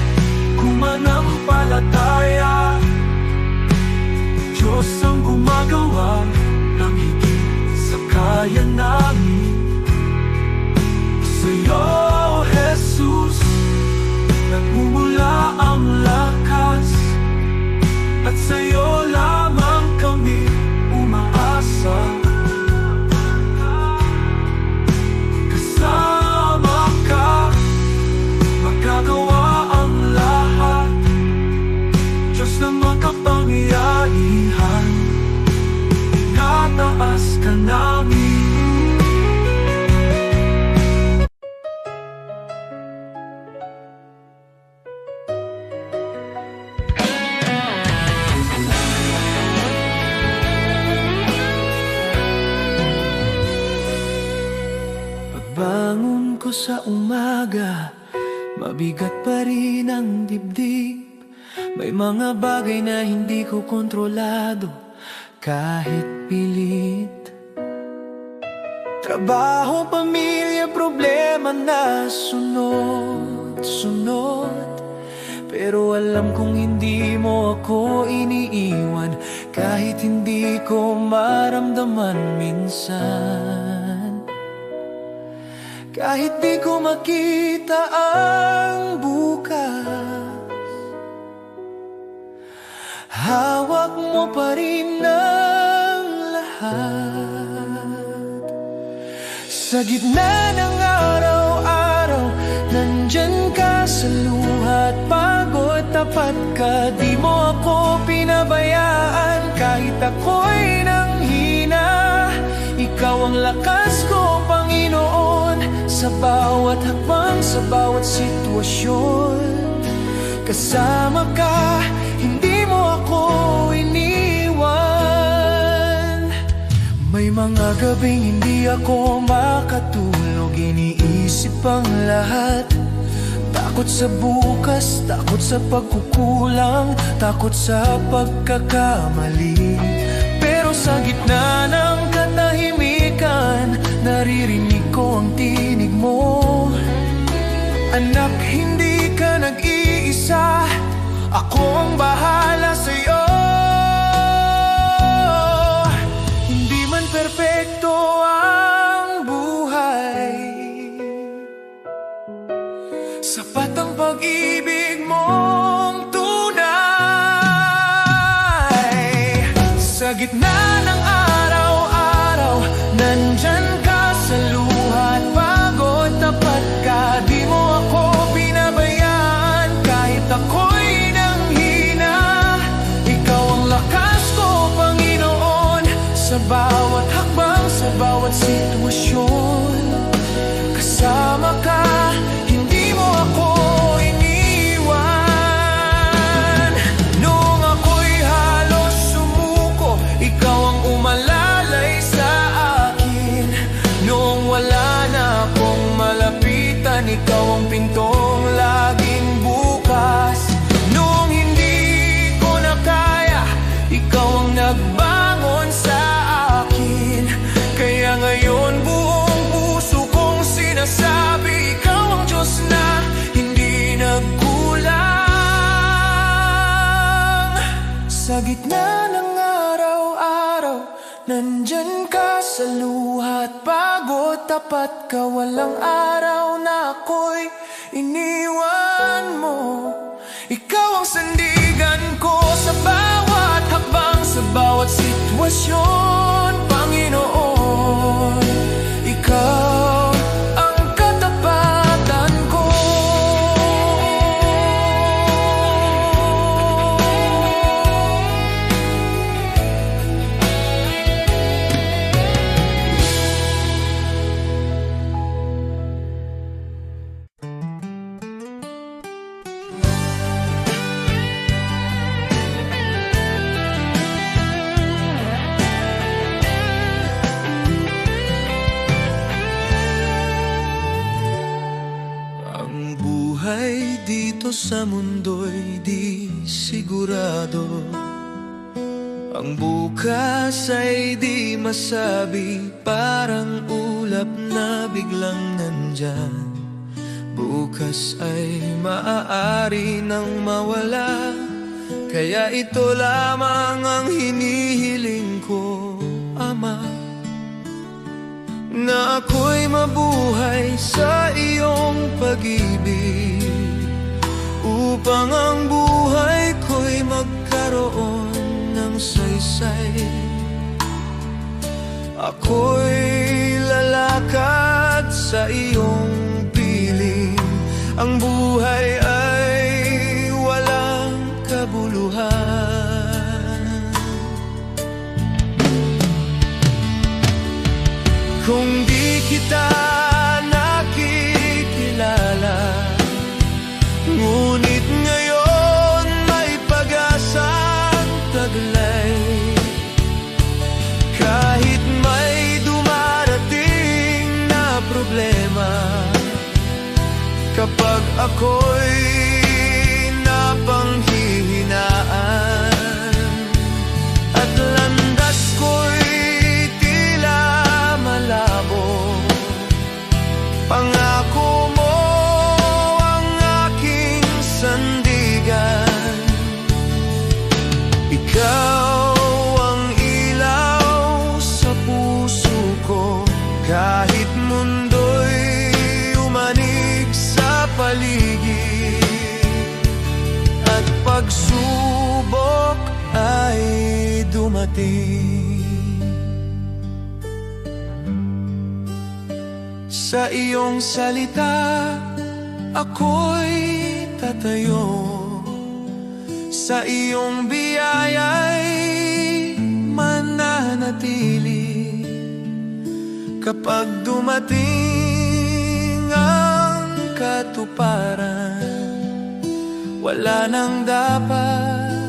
kung manampalataya. Diyos ang gumagawa ng higit sa kaya namin. Sa'yo, Jesus, nagmumula ang lakas, at sa'yo lamang kami umaasa. Kasama ka, magagawa ang lahat. Diyos na makapangyarihan, tinataas ka namin. Pagbangon ko sa umaga, mabigat pa rin ang dibdib. May mga bagay na hindi ko kontrolado kahit pilit. Trabaho, pamilya, problema na sunod-sunod. Pero alam kong hindi mo ako iniiwan, kahit hindi ko maramdaman minsan. Kahit di ko makita ang bukas, hawak mo pa rin ang lahat. Sa gitna ng araw-araw, nandyan ka sa luhat. Pagod, tapat ka, di mo ako pinabayaan. Kahit ako'y nanghina, ikaw ang lakas ko, Panginoon. Sa bawat hakbang, sa bawat sitwasyon, kasama ka, hindi mo ako iniwan. May mga gabing hindi ako makatulog, iniisip ang lahat. Takot sa bukas, takot sa pagkukulang, takot sa pagkakamali. Pero sa gitna ng katahimikan, naririnig ko ang tinig mo. Anak, hindi ka nag-iisa, ako ang bahala sa'yo. Hindi man perpekto ang buhay, sapat ang pag-ibig mong tunay. Sa gitna ng araw-araw, nandyan ka sa luhat. Pagod, tapat ka, di mo ako pinabayaan. Kahit ako'y nanghina, ikaw ang lakas ko, Panginoon. Sa bawat hakbang, sa bawat sitwasyon, kasama ka, hindi mo ako iniwan. Noong ako'y halos sumuko, ikaw ang umalalay sa akin. Noong wala na akong malapitan, ikaw ang pintong laging bukas. Noong hindi ko na kaya, ikaw ang nagbangon sa akin. Kaya ngayon buong puso kong sinasabi, ikaw ang Diyos na hindi nagkulang. Sa gitna ng araw-araw, nandyan ka sa luhat. Pagod, tapat ka, walang araw na ako'y iniwan mo. Ikaw ang sandigan ko sa bawat hakbang, sa bawat sitwasyon, Panginoon. Ikaw ang katapatan ko. Dito sa mundo'y di sigurado, ang bukas ay di masabi. Parang ulap na biglang nandyan, bukas ay maaari nang mawala. Kaya ito lamang ang hinihiling ko, Ama, na ako'y mabuhay sa iyong pag-ibig, upang ang buhay ko'y magkaroon ng saysay. Ako'y lalakad sa iyong piling, ang buhay ay walang kabuluhan. Kung di kita nakikilala, ngunit ngayon may pag-asang taglay. Kahit may dumarating na problema, kapag ako'y napanghihinaan at landas ko'y tila malabo, pangako mo ang aking sandigan. Ikaw ang ilaw sa puso ko, kahit mundo'y umanig sa paligid at pagsubok ay dumating. Sa iyong salita ako'y tatayo, sa iyong biyaya'y mananatili. Kapag dumating ang katuparan, wala nang dapat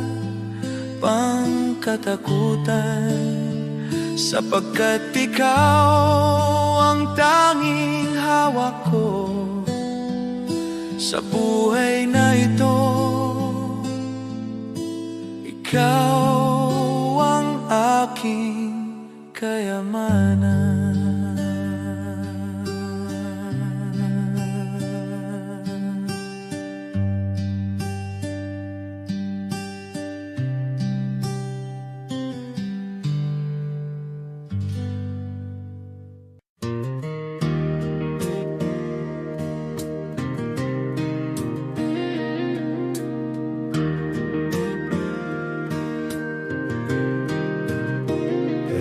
pang katakutan, sapagkat ikaw ang tanging hawak ko sa buhay na ito. Ikaw ang aking kayamanan.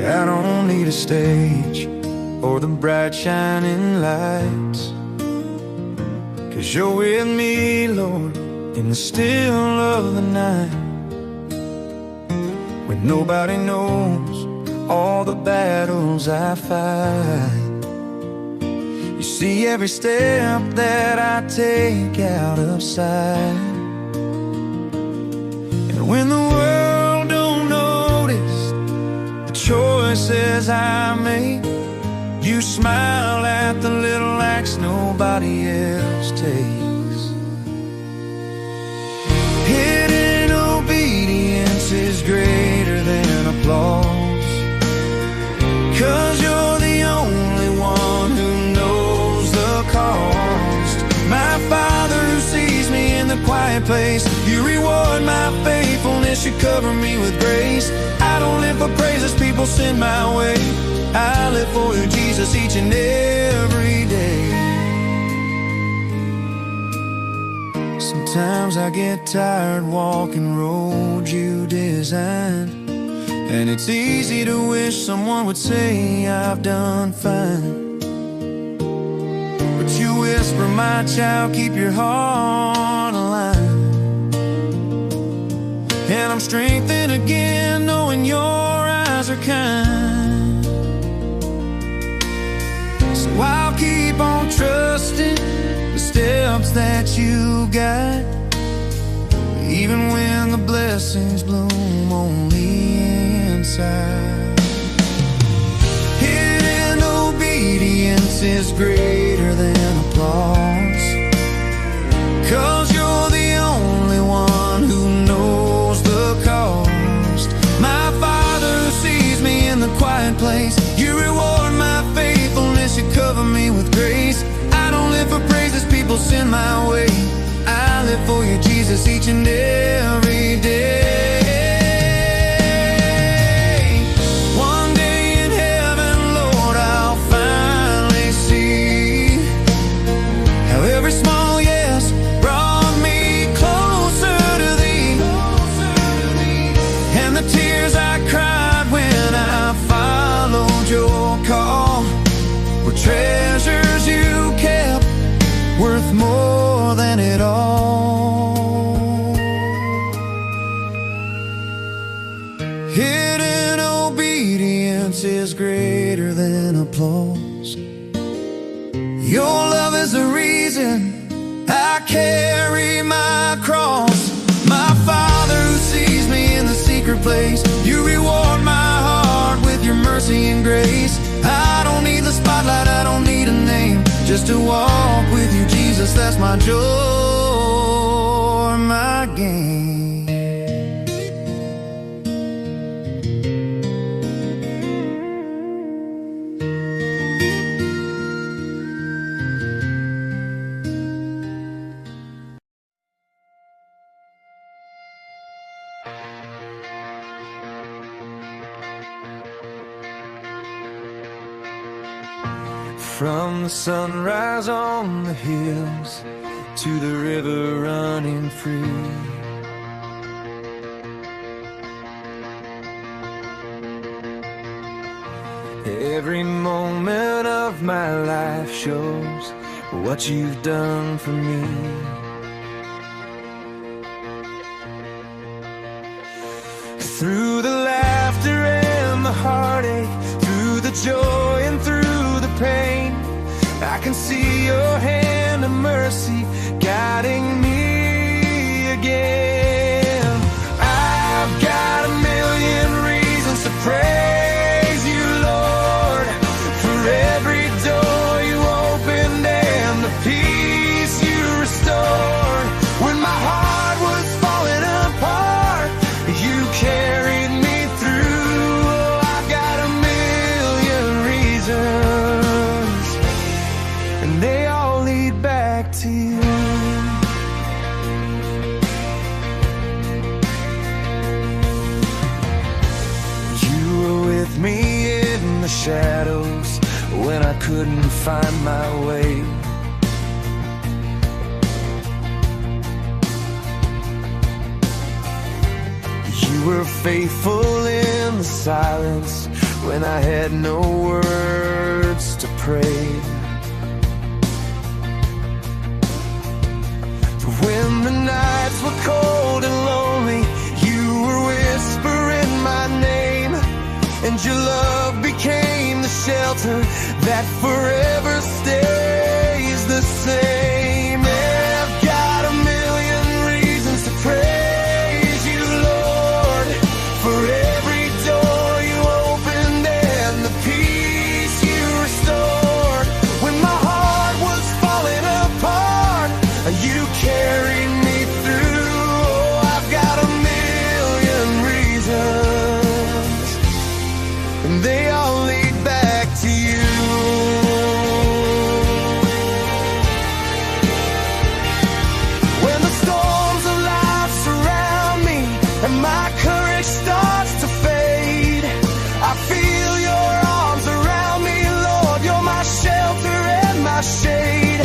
I don't need a stage or the bright shining lights, 'cause you're with me, Lord, in the still of the night, when nobody knows all the battles I fight. You see every step that I take out of sight, and when the world don't notice the choices I make, you smile at the little acts nobody else takes. Hidden obedience is greater than applause, 'cause you're the only one who knows the cost. My Father who sees me in the quiet place, you reward my faithfulness, you cover me with grace. I don't live for praises people send my way, I live for you, Jesus, each and every day. Sometimes I get tired walking roads you designed, and it's easy to wish someone would say I've done fine. But you whisper, my child, keep your heart aligned. And I'm strengthened again knowing your eyes are kind. So I'll keep on trusting the steps that you guide, even when the blessings bloom on the inside. Hidden obedience is greater than applause, 'cause you're the only one who knows the cost. My Father sees me in the quiet place, you reward my faithfulness, you cover me with grace. I don't live for praises people send Jesus each and every day. One day in heaven, Lord, I'll finally see how every small yes brought me closer to Thee, and the tears I cried when I followed Your call were treasures You kept, worth more than it all. Hidden obedience is greater than applause. Your love is the reason I carry my cross. My Father who sees me in the secret place, You reward my heart with Your mercy and grace. I don't need the spotlight, I don't need a name, just to walk with You, Jesus, that's my joy, my gain. From the sunrise on the hills to the river running free, every moment of my life shows what You've done for me. Through the laughter and the heartache, through the joy and through the pain, I can see Your hand of mercy guiding me again. I've got a million reasons to praise You, Lord, for every door You opened and the peace You restored. When my heart was falling apart, You carried me through. Oh, I've got a million reasons, and they all lead back to You. You were with me in the shadows when I couldn't find my way. You were faithful in the silence when I had no words to pray. When the nights were cold and lonely, You were whispering my name, and Your love became the shelter that forever stays the same. I've got a million reasons to praise You, Lord, for every door You opened and the peace You restored. When my heart was falling apart, You carried me through. Oh, I've got a million reasons, and they all lead back to You. When the storms of life surround me and my courage starts to fade, I feel Your arms around me, Lord. You're my shelter and my shade.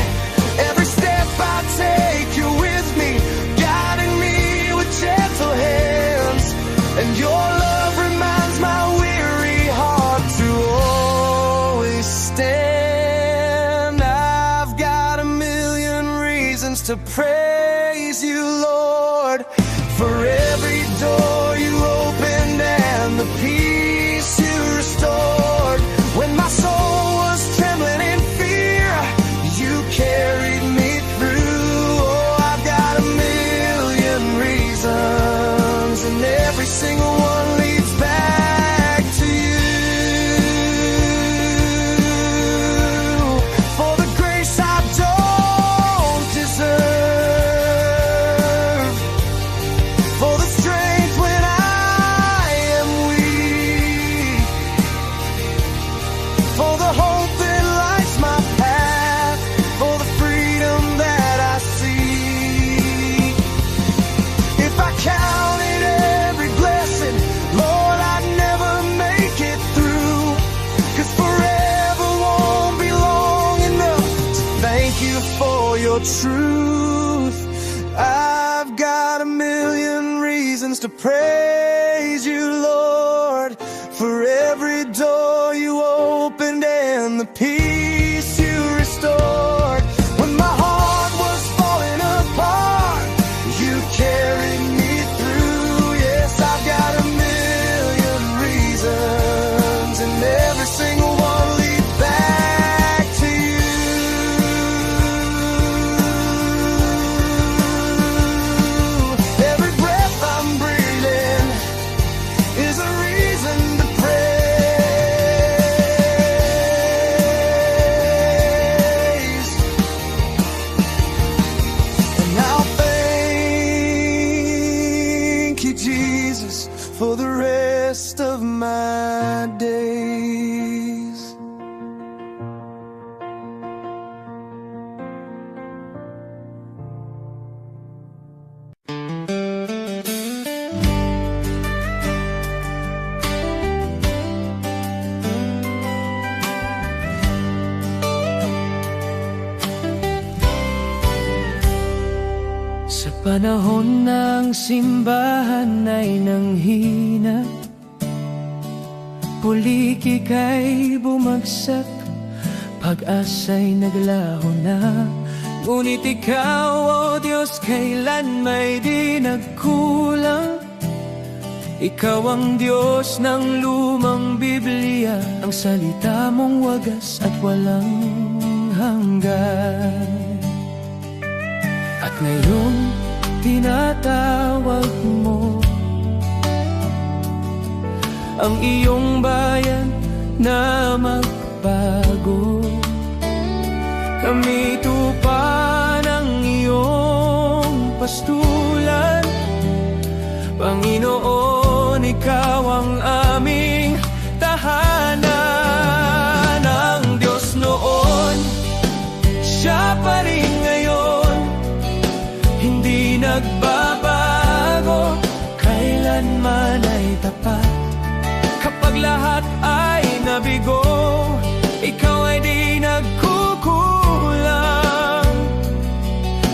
Every step I take, You're with me, guiding me with gentle hands, and Your love reminds my weary heart to always stand. I've got a million reasons to praise You, Lord, for every door You opened and the peace You restored. When my soul was trembling in fear, You carried me through. Oh, I've got a million reasons, and every single one leads back to You. For the grace I don't deserve, for thank you for your truth. I've got a million reasons to praise you, Lord, for every door you opened and the peace you restored. When my heart was falling apart, you carried me through. Yes, I've got a million reasons, and every single one leads back to you. Every breath I'm breathing is a reason to praise. And I'll thank you, Jesus, for the rest of my days. Sa panahon ng simbahan ay nanghina, pulikik ay bumagsak, pag-asa'y naglaho na. Ngunit ikaw, O Diyos, kailan may di nagkulang. Ikaw ang Diyos ng lumang Biblia, ang salita mong wagas at walang hanggan. At ngayon, tinatawag mo ang iyong bayan na magbago. Kami tupa ng iyong pastulan, Panginoon, ikaw ang aming tahanan. Ang Diyos noon, Siya pa rin ngayon, hindi nagbabago, kailanman ay tapat. Kapag lahat ay nabigo, ikaw ay di nagkukulang.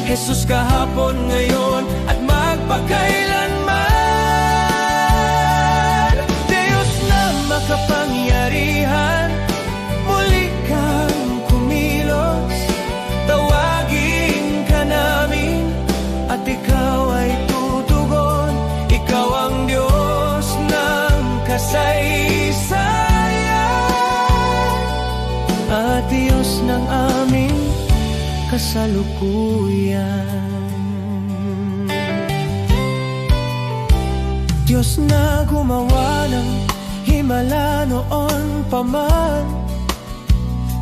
Jesus, kahapon, ngayon at magpakailanman. Diyos na makapangyarihan, muli kang kumilos. Tawagin ka namin at ikaw ay tutugon. Ikaw ang Diyos ng kasaysayan at Diyos ng aming kasalukuyan. Diyos na gumawa ng himala noon pa man,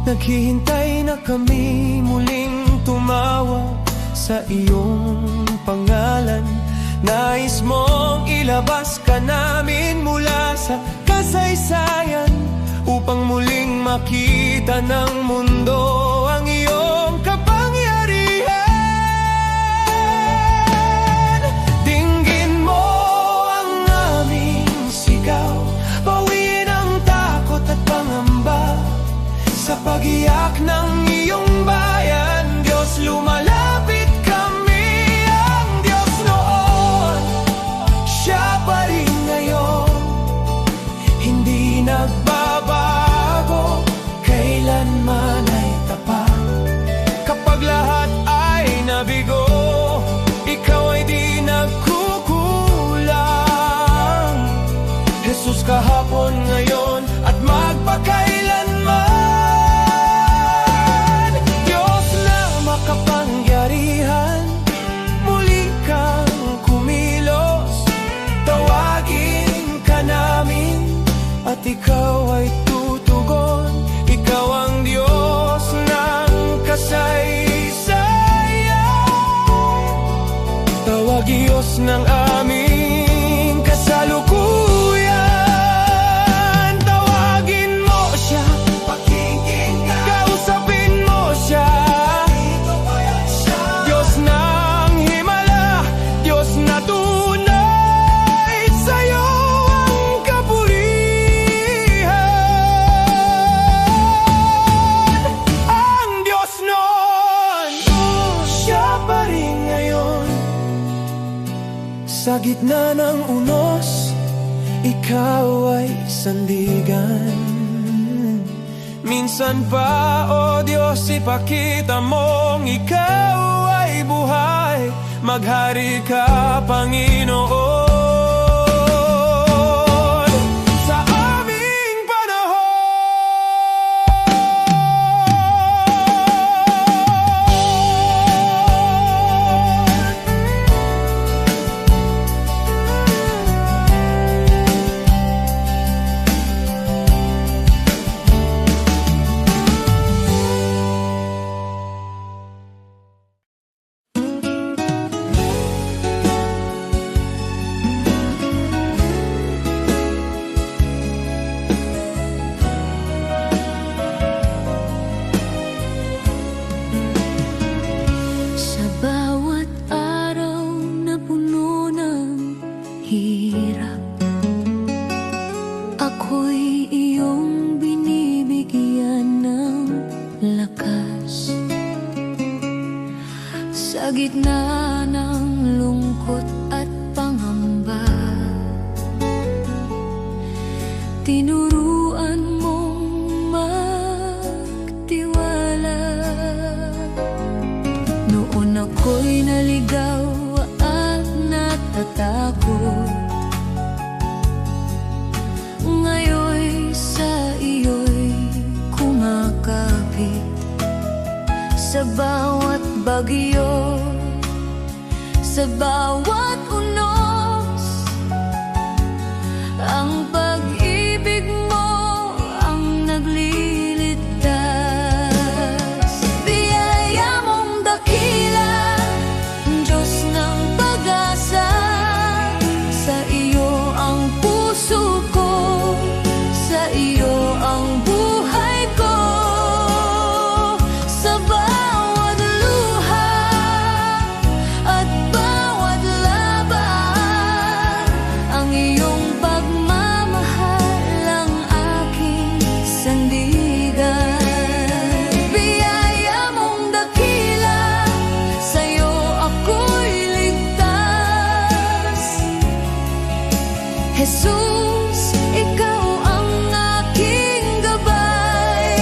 naghihintay na kami muling tumawag sa iyong pangalan. Nais mong ilabas ka namin mula sa kasaysayan, upang muling makita ng mundo ang iyong kapangyarihan. Dinggin mo ang aming sigaw, bawiin ang takot at pangamba. Sa pag-iyak ng iyong bayan, Diyos, lumalapit kami. Ang Diyos noon, Siya pa rin ngayon, hindi nagbabago, kailanman ay tapat. Kapag lahat ay nabigo, ikaw ay di nagkukulang. Jesus, kahapon, ngayon at magpakailanman. Diyos na makapangyarihan, muli kang kumilos. Tawagin ka namin at ikaw ay tutugon. Ikaw ang Diyos ng kasaysayan, tawag Diyos ng aming kasalukuyan. Tawagin mo Siya, pakikinggan, kausapin mo Siya. Diyos ng himala, Diyos na tunay, sa'yo ang kapurihan. Ang Diyos noon, Sa gitna ng unos, ikaw ay sandigan. Minsan pa, O Diyos, ipakita mong ikaw ay buhay. Maghari ka, Panginoon, sa aming panahon. Sa bawat araw na puno ng hirap, ako'y iyong binibigyan ng lakas. Sa gitna ng lungkot at pangamba, tinuruan mong magtiwala. Noon ako'y naligaw at natatakot, ngayon'y sa iyo'y kumakapit. Sa bawat bagyo, sa bawat unos, ang pag-ibig mo ang nagliligtas. Biyaya mong dakila, Diyos ng pag-asa, sa iyo ang puso ko, sa iyo ang buhay ko. Sa bawat luha at bawat laban, ang iyong pagmamahal ang aking sandigan. Biyaya mong dakila, sa'yo ako'y ligtas. Jesus, ikaw ang aking gabay,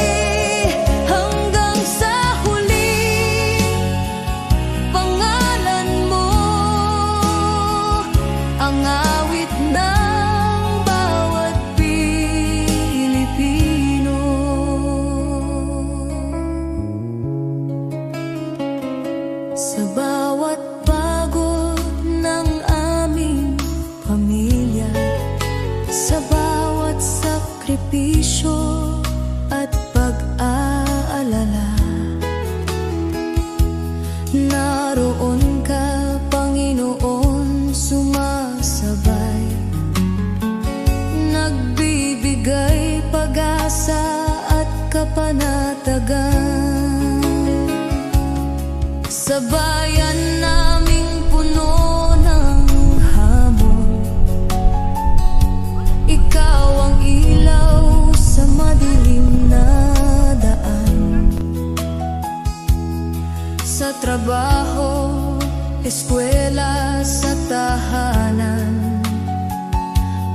hanggang sa huli. Pangalan mo ang awit ng bawat Pilipino. Sa bawat pagod ng aming pamilya, sa bawat sakripisyo at pag-aalala, naroon ka, Panginoon, sumasabay, nagbibigay pag-asa at kapanatagan. Sa bayan naming puno ng hamon, ikaw ang ilaw sa madilim na daan. Sa trabaho, eskwela, sa tahanan,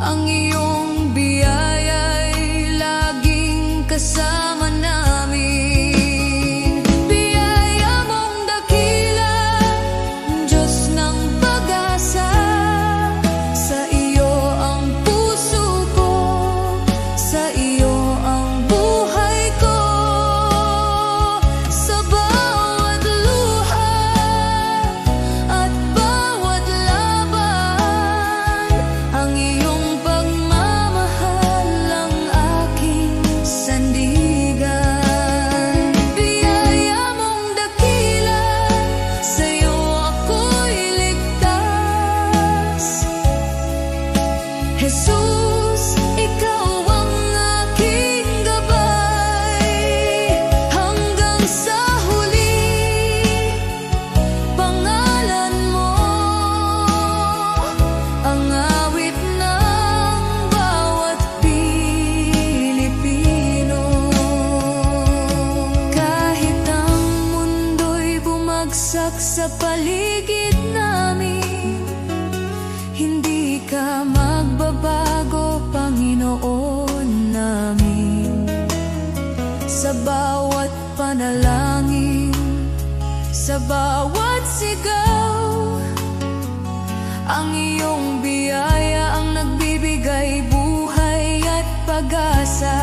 ang iyong biyaya'y laging kasama namin. Biyaya mong dakila, Diyos ng pag-asa, sa iyo ang puso ko, sa iyo ang buhay ko. Sa bawat luha at bawat laban, ang iyong pagmamahal ang aking sandigan. Biyaya mong dakila, sa'yo ako'y ligtas. Jesus, ikaw ang aking gabay, hanggang sa huli. Pangalan mo ang awit ng bawat Pilipino. Kahit ang mundo'y bumagsak sa paligid namin, ka magbabago, Panginoon namin. Sa bawat panalangin, sa bawat sigaw, ang iyong biyaya ang nagbibigay buhay at pag-asa.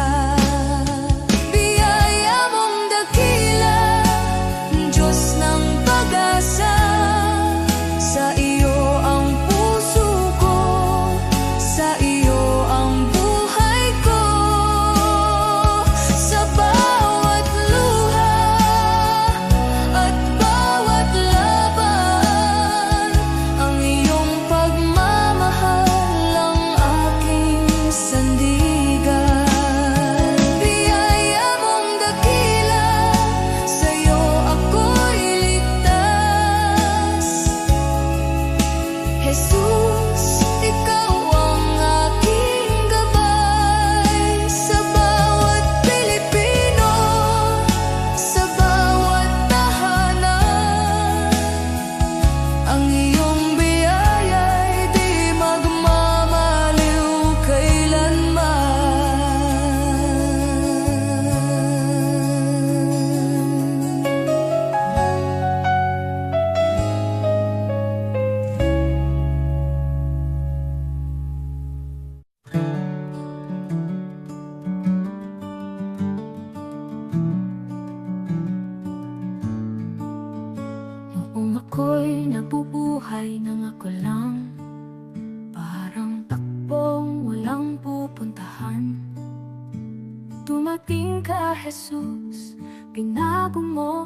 Biyaya mong dakila, Diyos ng pag-asa. Sa iyo ang puso ko, sa iyo ang buhay ko. Sa bawat luha at bawat laban, ang iyong pagmamahal ang aking sandigan. Biyaya mong dakila, sa iyo ako'y ligtas. Jesus, ikaw ang aking gabay. Sa bawat Pilipino, sa bawat tahanan, ang iyong biyaya'y di magmamaliw kailanman. Noong ako'y nabubuhay nang ako lang, parang takbong walang pupuntahan. Dumating ka, Jesus, binago mo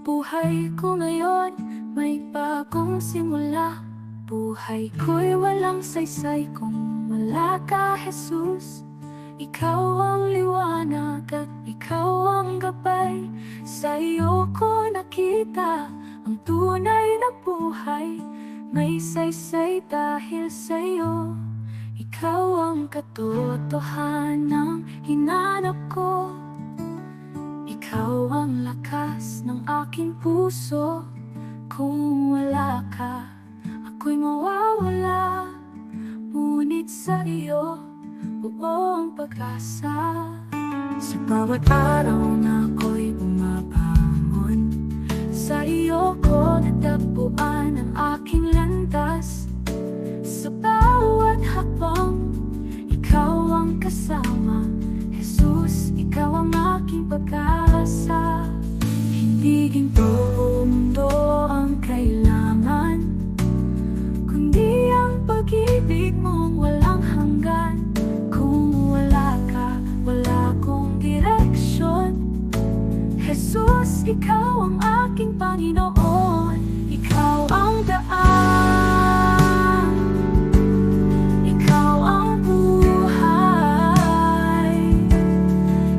buhay ko ngayon, may bagong simula. Buhay ko'y walang saysay kung wala ka, Jesus. Ikaw ang liwanag at ikaw ang gabay. Sa iyo ko nakita ang tunay na buhay. May saysay dahil sa iyo. Ikaw ang katotohanang hinanap ko. Ikaw ang lakas ng aking puso. Kung wala ka, ako'y mawawala. Ngunit sa iyo buong pag-asa. Sa bawat araw na ako'y bumabangon, sa iyo ko natagpuan ang aking landas. Sa bawat hakbang, ikaw ang kasama. Jesus, ikaw ang aking pag-asa. Hindi ginto o mundo ang kailangan, kundi ang pag-ibig mong walang hanggan. Kung wala ka, wala akong direksyon. Jesus, ikaw ang aking Panginoon. Ikaw ang daan, ikaw ang buhay,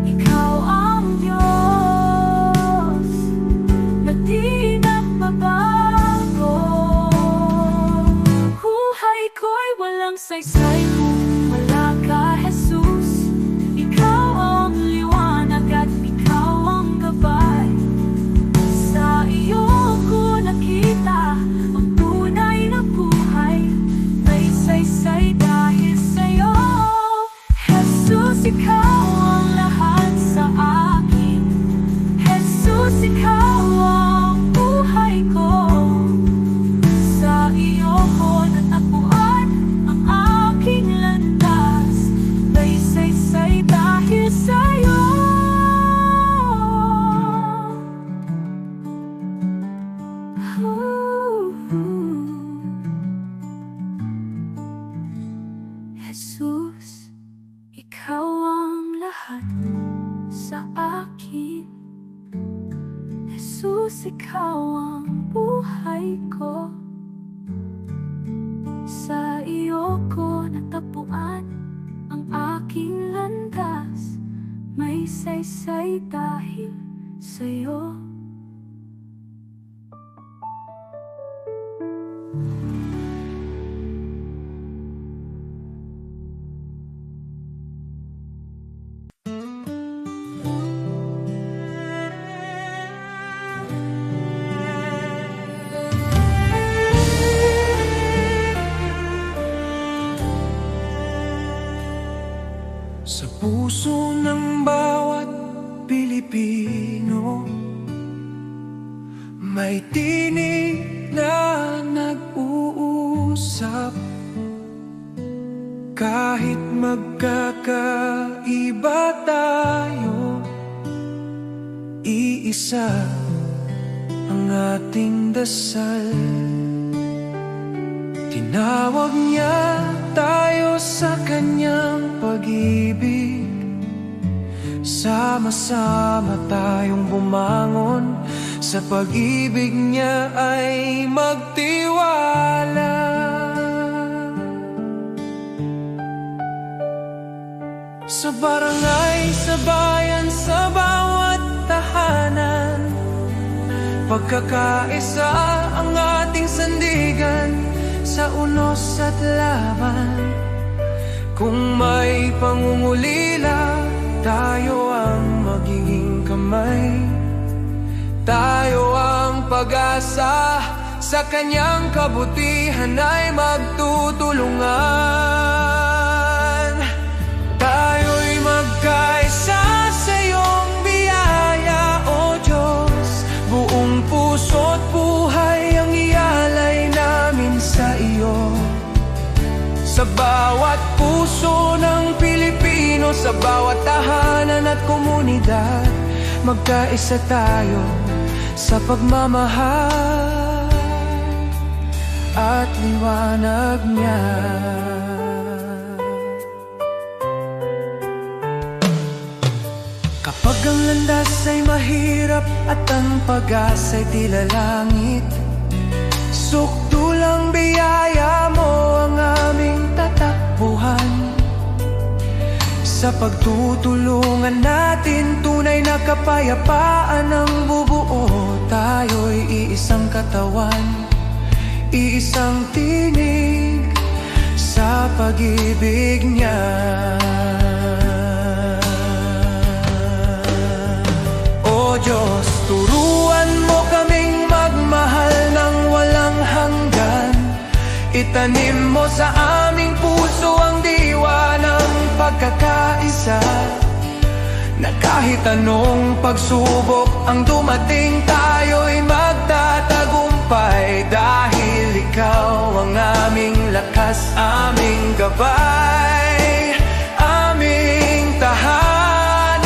ikaw ang Diyos na di nagbabago. Buhay ko'y walang saysay kung wala ka, Jesus. Ikaw ang liwanag at ikaw ang gabay. Sa iyo ko nakita ang tunay na buhay. May saysay dahil sa iyo. Jesus, ikaw ang lahat sa akin. Jesus, ikaw ang buhay ko. Sa iyo ko natagpuan ang aking landas. May saysay dahil sa iyo. Jesus, ikaw ang lahat sa akin. Jesus, ikaw ang buhay ko. Sa iyo ko natagpuan ang aking landas. May saysay dahil sa iyo. May tinig na nag-uusap, kahit magkakaiba tayo, iisa ang ating dasal. Tinawag niya tayo sa kanyang pag-ibig, sama-sama tayong bumangon. Sa pag-ibig niya ay magtiwala. Sa barangay, sa bayan, sa bawat tahanan, pagkakaisa ang ating sandigan. Sa unos at laban, kung may pangungulila, tayo ang magiging kamay. Tayo ang pag-asa, sa kanyang kabutihan ay magtutulungan. Tayo'y magkaisa sa iyong biyaya, O Diyos. Buong puso't buhay ang ialay namin sa iyo. Sa bawat puso ng Pilipino, sa bawat tahanan at komunidad, magkaisa tayo sa pagmamahal at liwanag niya. Kapag ang landas ay mahirap at ang pag-asa'y tila langit, sukdulang biyaya mo ang aming tatakbuhan. Sa pagtutulungan natin, tunay na kapayapaan ang bubuo. Tayo'y iisang katawan, iisang tinig sa pag-ibig niya. O Diyos, turuan mo kaming magmahal ng walang hanggan. Itanim mo sa aming puso ang diwa ng pagkakaisa, na kahit anong pagsubok ang dumating, tayo'y magtatagumpay. Dahil ikaw ang aming lakas, aming gabay, aming tahanan.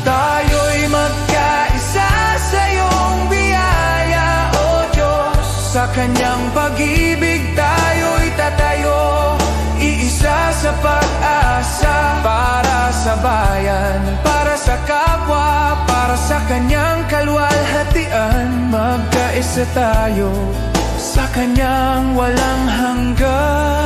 Tayo'y magkaisa sa iyong biyaya, O Diyos. Sa kanyang pag-ibig tayo'y tatayo, iisa sa pag-asa. Para sa bayan, para sa kapwa, para sa kanyang kaluwalhatian, magkaisa tayo sa kanyang walang hanggan.